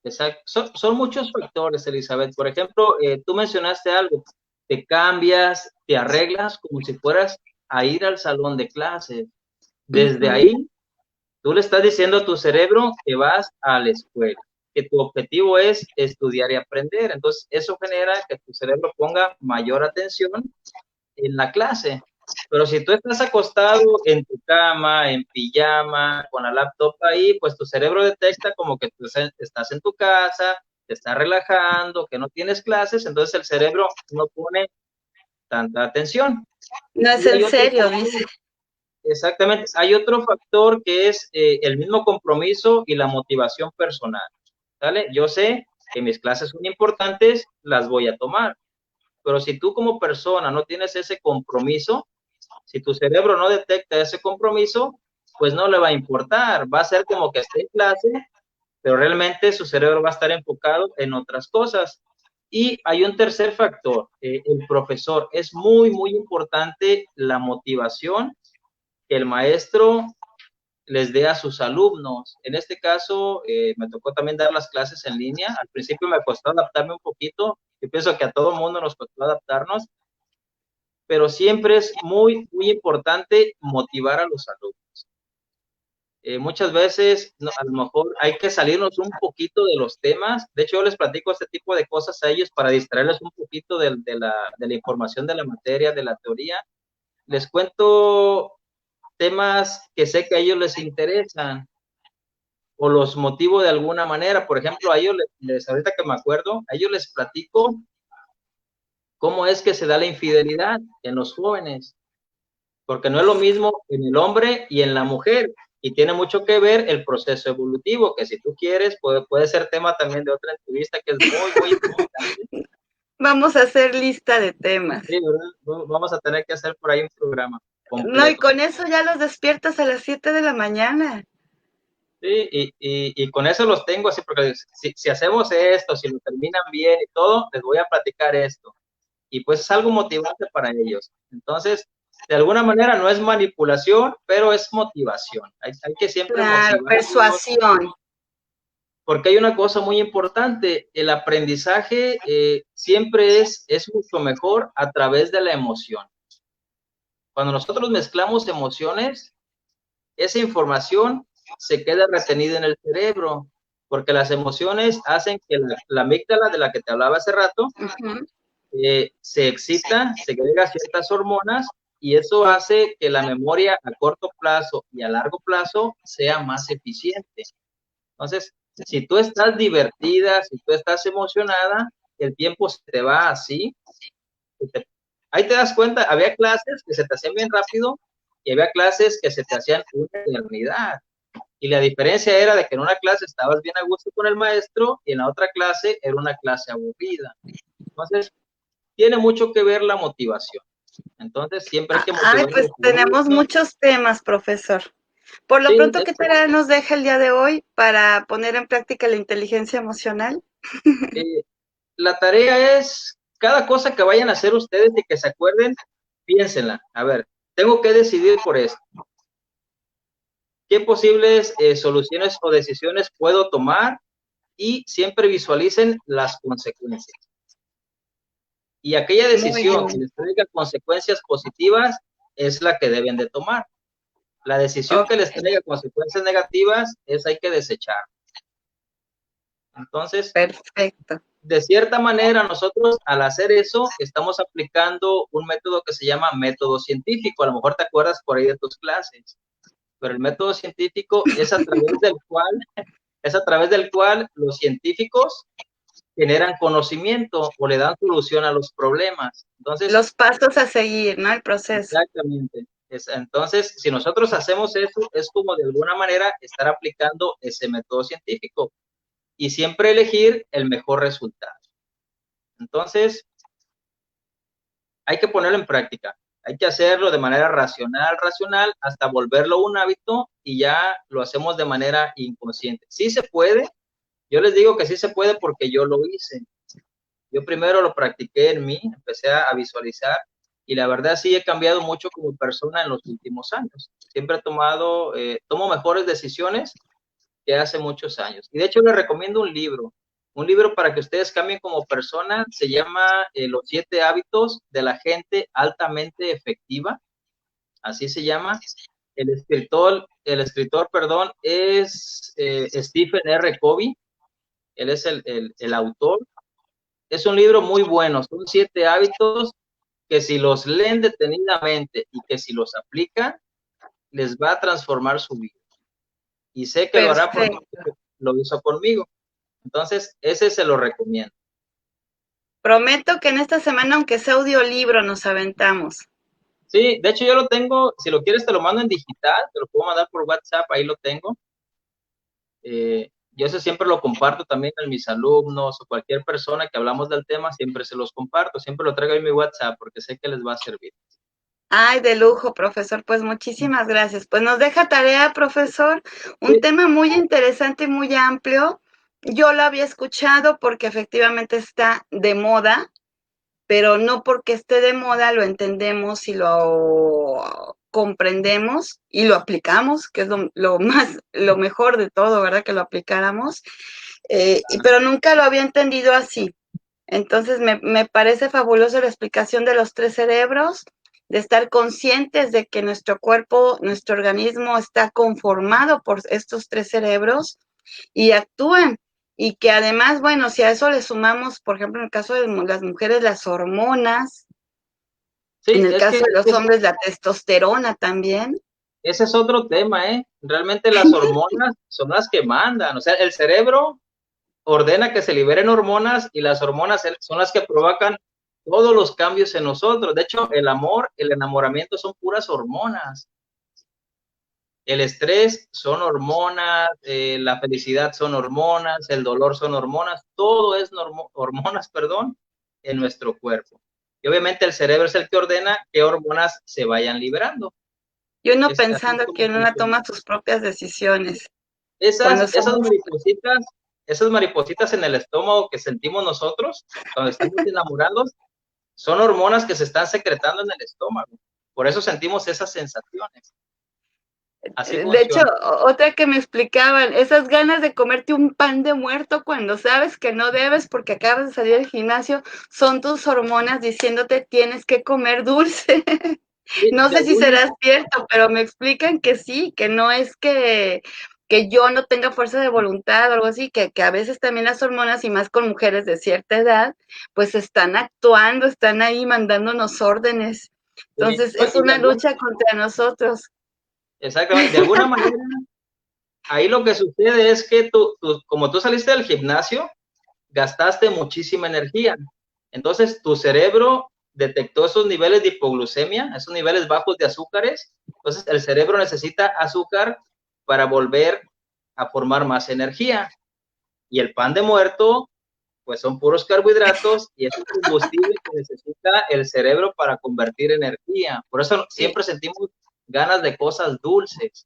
exacto. Son muchos factores, Elizabeth. Por ejemplo, tú mencionaste algo, te cambias, te arreglas como si fueras a ir al salón de clases. Desde Ujú. ahí, tú le estás diciendo a tu cerebro que vas a la escuela, que tu objetivo es estudiar y aprender. Entonces, eso genera que tu cerebro ponga mayor atención en la clase. Pero si tú estás acostado en tu cama, en pijama, con la laptop ahí, pues tu cerebro detecta como que tú estás en tu casa, te estás relajando, que no tienes clases, entonces el cerebro no pone tanta atención. No es Y hay en otro serio, factor, dice. exactamente, hay otro factor que es el mismo compromiso y la motivación personal, ¿sale? Yo sé que mis clases son importantes, las voy a tomar, pero si tú como persona no tienes ese compromiso, si tu cerebro no detecta ese compromiso, pues no le va a importar, va a ser como que esté en clase, pero realmente su cerebro va a estar enfocado en otras cosas. Y hay un tercer factor, el profesor. Es muy, muy importante la motivación que el maestro les dé a sus alumnos. En este caso, me tocó también dar las clases en línea. Al principio me costó adaptarme un poquito. Yo pienso que a todo mundo nos costó adaptarnos, pero siempre es muy, muy importante motivar a los alumnos. Muchas veces a lo mejor hay que salirnos un poquito de los temas. De hecho, yo les platico este tipo de cosas a ellos para distraerles un poquito de la información de la materia, de la teoría. Les cuento temas que sé que a ellos les interesan o los motivo de alguna manera. Por ejemplo, a ellos ahorita que me acuerdo, a ellos les platico cómo es que se da la infidelidad en los jóvenes, porque no es lo mismo en el hombre y en la mujer, y tiene mucho que ver el proceso evolutivo, que si tú quieres puede ser tema también de otra entrevista que es muy, muy importante. Vamos a hacer lista de temas. Sí, ¿verdad? Vamos a tener que hacer por ahí un programa No, y completo. con eso ya los despiertas a las 7 de la mañana. Sí, y con eso los tengo así, porque si hacemos esto, si lo terminan bien y todo, les voy a platicar esto. Y pues es algo motivante para ellos. Entonces, de alguna manera no es manipulación, pero es motivación. Hay que siempre Claro, motivarlos, persuasión. porque hay una cosa muy importante, el aprendizaje siempre es mucho mejor a través de la emoción. Cuando nosotros mezclamos emociones, esa información se queda retenida en el cerebro, porque las emociones hacen que la amígdala de la que te hablaba hace rato se excita, se agrega ciertas hormonas y eso hace que la memoria a corto plazo y a largo plazo sea más eficiente. Entonces, si tú estás divertida, si tú estás emocionada, el tiempo se te va así. Ahí te das cuenta, había clases que se te hacían bien rápido y había clases que se te hacían una eternidad. Y la diferencia era de que en una clase estabas bien a gusto con el maestro y en la otra clase era una clase aburrida. Entonces, tiene mucho que ver la motivación. Entonces, siempre hay que Ay, motivar a pues los tenemos alumnos. muchos temas, profesor. Por lo Sí, pronto, ¿qué tarea nos deja el día de hoy para poner en práctica la inteligencia emocional? eh, la tarea es, cada cosa que vayan a hacer ustedes y que se acuerden, piénsenla. A ver, tengo que decidir por esto. ¿Qué posibles soluciones o decisiones puedo tomar? Y siempre visualicen las consecuencias. Y aquella Muy decisión que bien. les traiga consecuencias positivas es la que deben de tomar. La decisión que les Ok, traiga consecuencias negativas es hay que desechar. Entonces, perfecto. de cierta manera, nosotros al hacer eso, estamos aplicando un método que se llama método científico. A lo mejor te acuerdas por ahí de tus clases, pero el método científico es a través del cual los científicos generan conocimiento o le dan solución a los problemas. Entonces, Los pasos a seguir, ¿no? El proceso. exactamente. Entonces, si nosotros hacemos eso, es como de alguna manera estar aplicando ese método científico y siempre elegir el mejor resultado. Entonces, hay que ponerlo en práctica. Hay que hacerlo de manera racional, hasta volverlo un hábito y ya lo hacemos de manera inconsciente. Sí se puede. Yo les digo que sí se puede porque yo lo hice. Yo primero lo practiqué en mí, empecé a visualizar y la verdad sí he cambiado mucho como persona en los últimos años. Siempre tomo mejores decisiones que hace muchos años. Y de hecho les recomiendo un libro para que ustedes cambien como persona, se llama Los 7 hábitos de la gente altamente efectiva, así se llama. El escritor, perdón, es Stephen R. Covey, él es el autor. Es un libro muy bueno, son 7 hábitos que si los leen detenidamente y que si los aplican, les va a transformar su vida. Y sé que lo hará porque Perfecto. lo hizo conmigo. Entonces, ese se lo recomiendo. Prometo que en esta semana, aunque sea audiolibro, nos aventamos. Sí, de hecho yo lo tengo, si lo quieres te lo mando en digital, te lo puedo mandar por WhatsApp, ahí lo tengo. Yo eso siempre lo comparto también a mis alumnos o cualquier persona que hablamos del tema, siempre se los comparto, siempre lo traigo en mi WhatsApp porque sé que les va a servir. Ay, de lujo, profesor. Pues muchísimas gracias. Pues nos deja tarea, profesor. Un Sí, tema muy interesante y muy amplio. Yo lo había escuchado porque efectivamente está de moda, pero no porque esté de moda lo entendemos y lo comprendemos y lo aplicamos, que es lo mejor de todo, ¿verdad? Que lo aplicáramos. Pero nunca lo había entendido así. Entonces me parece fabuloso la explicación de los tres cerebros, de estar conscientes de que nuestro cuerpo, nuestro organismo está conformado por estos tres cerebros y actúan. Y que además, bueno, si a eso le sumamos, por ejemplo, en el caso de las mujeres, las hormonas, en sí, el es que caso de los hombres, la testosterona también. ese es otro tema, ¿eh? Realmente las hormonas son las que mandan, o sea, el cerebro ordena que se liberen hormonas y las hormonas son las que provocan todos los cambios en nosotros. De hecho, el amor, el enamoramiento son puras hormonas. El estrés son hormonas, la felicidad son hormonas, el dolor son hormonas, todo es hormonas, perdón, en nuestro cuerpo. Y obviamente el cerebro es el que ordena qué hormonas se vayan liberando. Y uno Es así pensando que como uno funciona. toma sus propias decisiones. Esas, Cuando esas somos maripositas, esas maripositas en el estómago que sentimos nosotros cuando estamos enamorados, son hormonas que se están secretando en el estómago. Por eso sentimos esas sensaciones. Así De hecho, funciona. otra que me explicaban, esas ganas de comerte un pan de muerto cuando sabes que no debes porque acabas de salir del gimnasio, son tus hormonas diciéndote tienes que comer dulce. Y No de sé si alguna será cierto, pero me explican que sí, que no es que yo no tenga fuerza de voluntad o algo así, que a veces también las hormonas, y más con mujeres de cierta edad, pues están actuando, están ahí mandándonos órdenes. Entonces, es y de una alguna, lucha contra nosotros. exactamente, de alguna manera, ahí lo que sucede es que como tú saliste del gimnasio, gastaste muchísima energía. Entonces, tu cerebro detectó esos niveles de hipoglucemia, esos niveles bajos de azúcares. Entonces, el cerebro necesita azúcar para volver a formar más energía. Y el pan de muerto, pues son puros carbohidratos y es el combustible que necesita el cerebro para convertir energía. Por eso Sí, siempre sentimos ganas de cosas dulces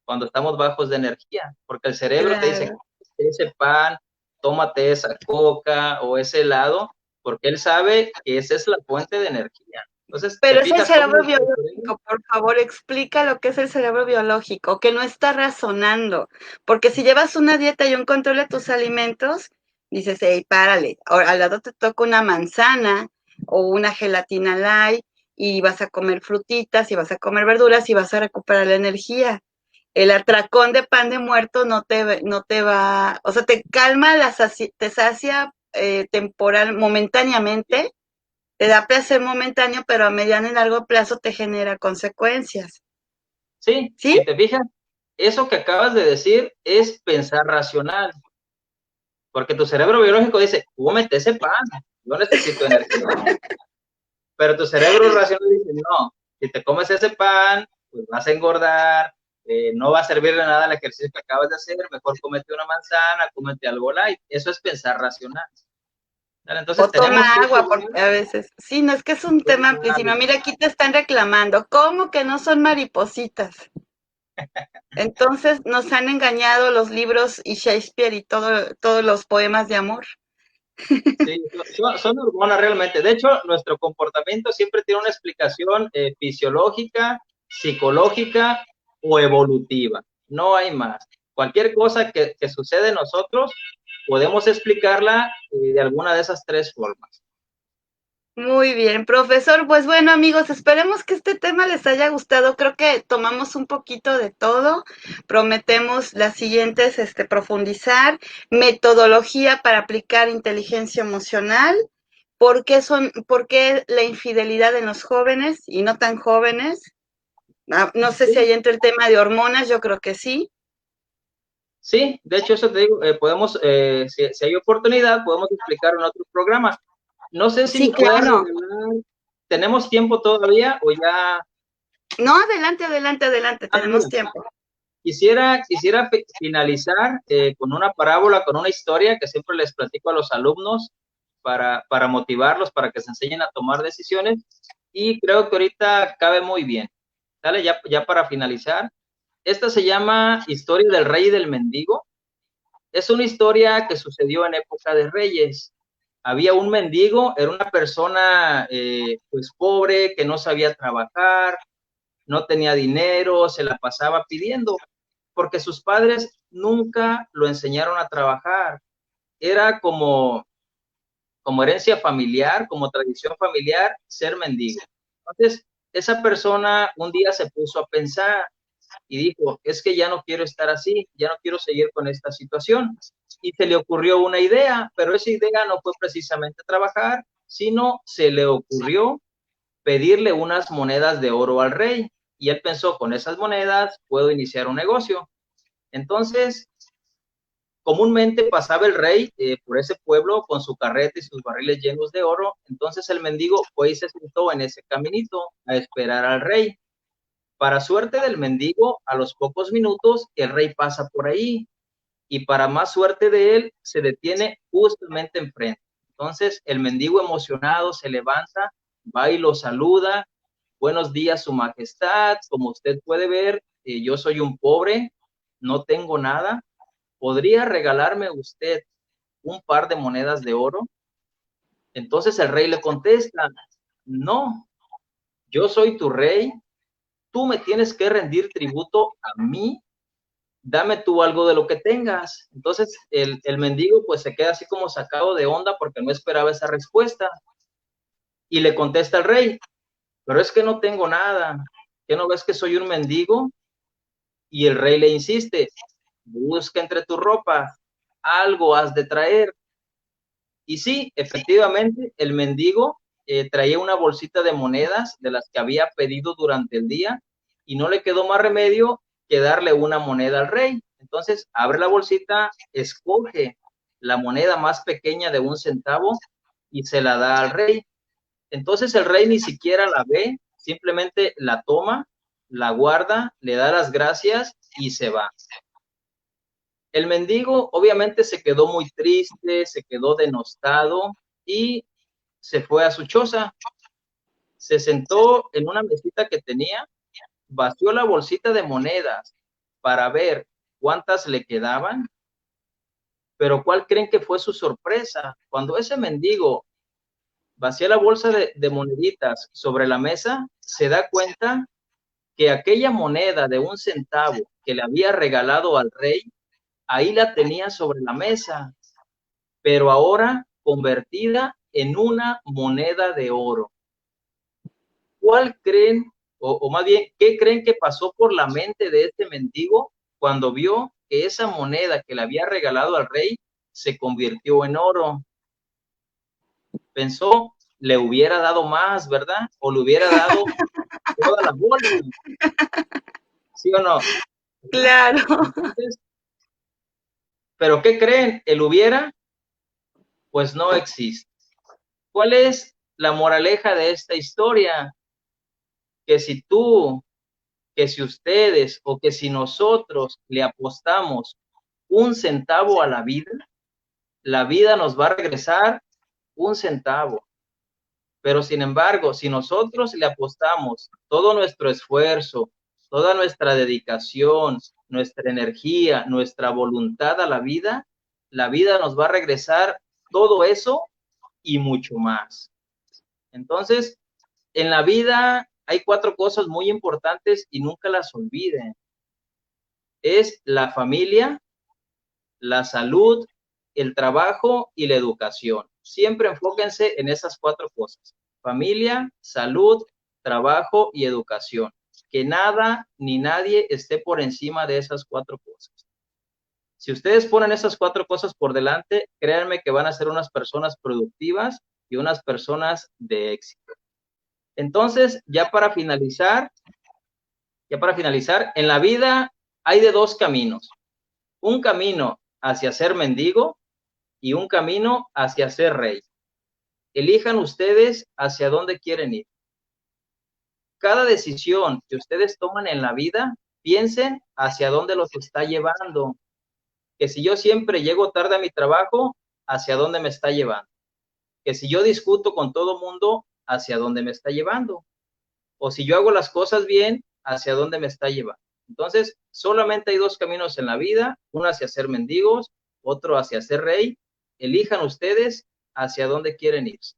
cuando estamos bajos de energía, porque el cerebro te dice, claro. ese pan, tómate esa coca o ese helado, porque él sabe que esa es la fuente de energía. Entonces, Pero ¿te es el fijas cómo cerebro el cerebro? biológico, por favor, explica lo que es el cerebro biológico, que no está razonando, porque si llevas una dieta y un control de tus alimentos, dices, hey, párale, ahora al lado te toca una manzana o una gelatina light y vas a comer frutitas y vas a comer verduras y vas a recuperar la energía. El atracón de pan de muerto no te va, o sea, te calma, te sacia temporal, momentáneamente, te da placer momentáneo, pero a mediano y largo plazo te genera consecuencias. Sí, ¿Sí? si te fijas, eso que acabas de decir es pensar racional, porque tu cerebro biológico dice, cómete ese pan, yo necesito energía. Pero tu cerebro racional dice, no, si te comes ese pan, pues vas a engordar, no va a servir de nada el ejercicio que acabas de hacer, mejor cómete una manzana, cómete algo light. Eso es pensar racional. ¿Vale? O Entonces toma tenemos que agua, cuidar, porque a veces. Sí, no es que es un tema toma amplísimo. agua. Mira, aquí te están reclamando. ¿Cómo que no son maripositas? Entonces nos han engañado los libros y Shakespeare y todos los poemas de amor. Sí, son hormonas realmente. De hecho, nuestro comportamiento siempre tiene una explicación fisiológica, psicológica o evolutiva. No hay más. Cualquier cosa que sucede en nosotros, podemos explicarla de alguna de esas tres formas. Muy bien, profesor. Pues bueno, amigos, esperemos que este tema les haya gustado. Creo que tomamos un poquito de todo. Prometemos las siguientes, profundizar metodología para aplicar inteligencia emocional. ¿Por qué la infidelidad en los jóvenes y no tan jóvenes? No sé si Sí, ahí entra el tema de hormonas, yo creo que sí. sí, de hecho eso te digo, podemos, si hay oportunidad, podemos explicar en otro programa. No sé si Sí, me puedas claro. regalar. ¿Tenemos tiempo todavía o ya? No, adelante, adelante, adelante, tenemos Mira, tiempo. quisiera finalizar con una parábola, con una historia que siempre les platico a los alumnos para motivarlos, para que se enseñen a tomar decisiones. Y creo que ahorita cabe muy bien. ¿Sale? Ya para finalizar. Esta se llama Historia del Rey y del Mendigo. Es una historia que sucedió en época de reyes. Había un mendigo, era una persona pues pobre, que no sabía trabajar, no tenía dinero, se la pasaba pidiendo, porque sus padres nunca lo enseñaron a trabajar. Era como herencia familiar, como tradición familiar, ser mendigo. Entonces, esa persona un día se puso a pensar y dijo, es que ya no quiero estar así, ya no quiero seguir con esta situación. Y se le ocurrió una idea, pero esa idea no fue precisamente trabajar, sino se le ocurrió pedirle unas monedas de oro al rey. Y él pensó, con esas monedas puedo iniciar un negocio. Entonces, comúnmente pasaba el rey por ese pueblo con su carreta y sus barriles llenos de oro. Entonces el mendigo fue y se sentó en ese caminito a esperar al rey. Para suerte del mendigo, a los pocos minutos el rey pasa por ahí y para más suerte de él, se detiene justamente enfrente. Entonces el mendigo emocionado se levanta, va y lo saluda. Buenos días, su majestad. Como usted puede ver, yo soy un pobre, no tengo nada. ¿Podría regalarme usted un par de monedas de oro? Entonces el rey le contesta, no, yo soy tu rey, tú me tienes que rendir tributo a mí, dame tú algo de lo que tengas. Entonces el mendigo pues se queda así como sacado de onda porque no esperaba esa respuesta y le contesta al rey, pero es que no tengo nada, ¿qué no ves que soy un mendigo? Y el rey le insiste, busca entre tu ropa, algo has de traer. Y sí, efectivamente, el mendigo traía una bolsita de monedas de las que había pedido durante el día y no le quedó más remedio que darle una moneda al rey. Entonces, abre la bolsita, escoge la moneda más pequeña de 1 centavo y se la da al rey. Entonces, el rey ni siquiera la ve, simplemente la toma, la guarda, le da las gracias y se va. El mendigo obviamente se quedó muy triste, se quedó denostado y se fue a su choza. Se sentó en una mesita que tenía, vació la bolsita de monedas para ver cuántas le quedaban, pero ¿cuál creen que fue su sorpresa? Cuando ese mendigo vacía la bolsa de moneditas sobre la mesa, se da cuenta que aquella moneda de 1 centavo que le había regalado al rey, ahí la tenía sobre la mesa, pero ahora convertida en una moneda de oro. ¿Cuál creen, o más bien, qué creen que pasó por la mente de este mendigo cuando vio que esa moneda que le había regalado al rey se convirtió en oro? Pensó, le hubiera dado más, ¿verdad? O le hubiera dado toda la bolsa, ¿sí o no? Claro. Entonces, ¿pero qué creen? ¿El hubiera? Pues no existe. ¿Cuál es la moraleja de esta historia? Que si tú, que si ustedes o que si nosotros le apostamos 1 centavo a la vida nos va a regresar 1 centavo. Pero sin embargo, si nosotros le apostamos todo nuestro esfuerzo, toda nuestra dedicación, nuestra energía, nuestra voluntad a la vida nos va a regresar todo eso y mucho más. Entonces, en la vida hay 4 cosas muy importantes y nunca las olviden. Es la familia, la salud, el trabajo y la educación. Siempre enfóquense en esas 4 cosas. Familia, salud, trabajo y educación. Que nada ni nadie esté por encima de esas 4 cosas. Si ustedes ponen esas 4 cosas por delante, créanme que van a ser unas personas productivas y unas personas de éxito. Entonces, ya para finalizar, en la vida hay de 2 caminos. Un camino hacia ser mendigo y un camino hacia ser rey. elijan ustedes hacia dónde quieren ir. Cada decisión que ustedes toman en la vida, piensen hacia dónde los está llevando. Que si yo siempre llego tarde a mi trabajo, hacia dónde me está llevando. Que si yo discuto con todo mundo, hacia dónde me está llevando. O si yo hago las cosas bien, hacia dónde me está llevando. Entonces, solamente hay dos caminos en la vida, uno hacia ser mendigos, otro hacia ser rey. Elijan ustedes hacia dónde quieren irse.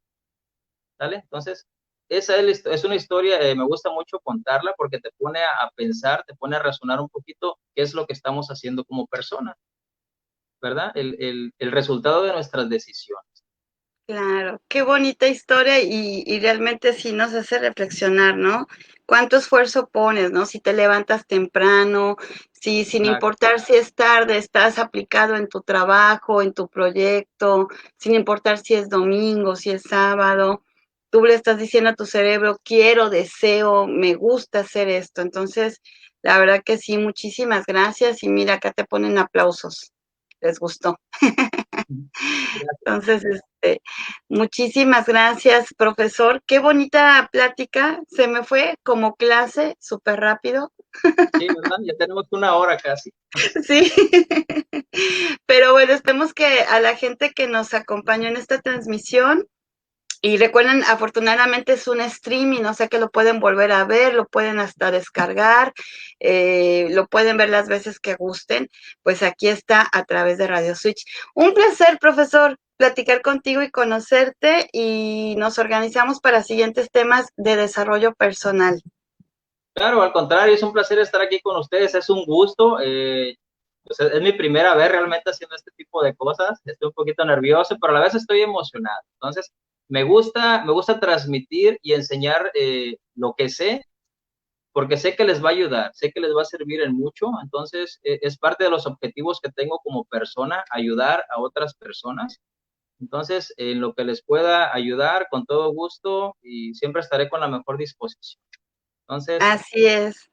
¿Sale? Entonces, esa es una historia, me gusta mucho contarla porque te pone a pensar, te pone a razonar un poquito qué es lo que estamos haciendo como personas, ¿verdad? El resultado de nuestras decisiones. Claro, qué bonita historia y realmente sí nos hace reflexionar, ¿no? Cuánto esfuerzo pones, ¿no? Si te levantas temprano, si sin Exacto. importar si es tarde, estás aplicado en tu trabajo, en tu proyecto, sin importar si es domingo, si es sábado, tú le estás diciendo a tu cerebro, quiero, deseo, me gusta hacer esto. Entonces, la verdad que sí, muchísimas gracias y mira, acá te ponen aplausos. Les gustó. Gracias. Entonces, muchísimas gracias, profesor. Qué bonita plática. Se me fue como clase súper rápido. Sí, ¿verdad? Ya tenemos una hora casi. Sí. Pero bueno, esperemos que a la gente que nos acompañó en esta transmisión, y recuerden, afortunadamente es un streaming, o sea que lo pueden volver a ver, lo pueden hasta descargar, lo pueden ver las veces que gusten, pues aquí está a través de Radio Switch. Un placer, profesor, platicar contigo y conocerte y nos organizamos para siguientes temas de desarrollo personal. Claro, al contrario, es un placer estar aquí con ustedes, es un gusto. Pues es mi primera vez realmente haciendo este tipo de cosas. Estoy un poquito nervioso, pero a la vez estoy emocionado. Entonces, me gusta transmitir y enseñar lo que sé, porque sé que les va a ayudar, sé que les va a servir en mucho. Entonces, es parte de los objetivos que tengo como persona, ayudar a otras personas. Entonces, en lo que les pueda ayudar, con todo gusto, y siempre estaré con la mejor disposición. Entonces, Así es.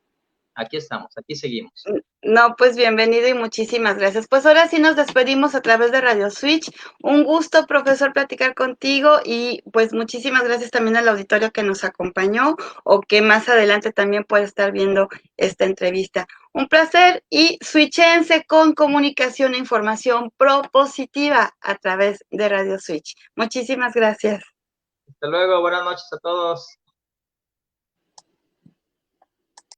aquí estamos, aquí seguimos. No, pues bienvenido y muchísimas gracias. Pues ahora sí nos despedimos a través de Radio Switch. Un gusto, profesor, platicar contigo y pues muchísimas gracias también al auditorio que nos acompañó o que más adelante también puede estar viendo esta entrevista. Un placer y switchense con comunicación e información propositiva a través de Radio Switch. Muchísimas gracias. Hasta luego, buenas noches a todos.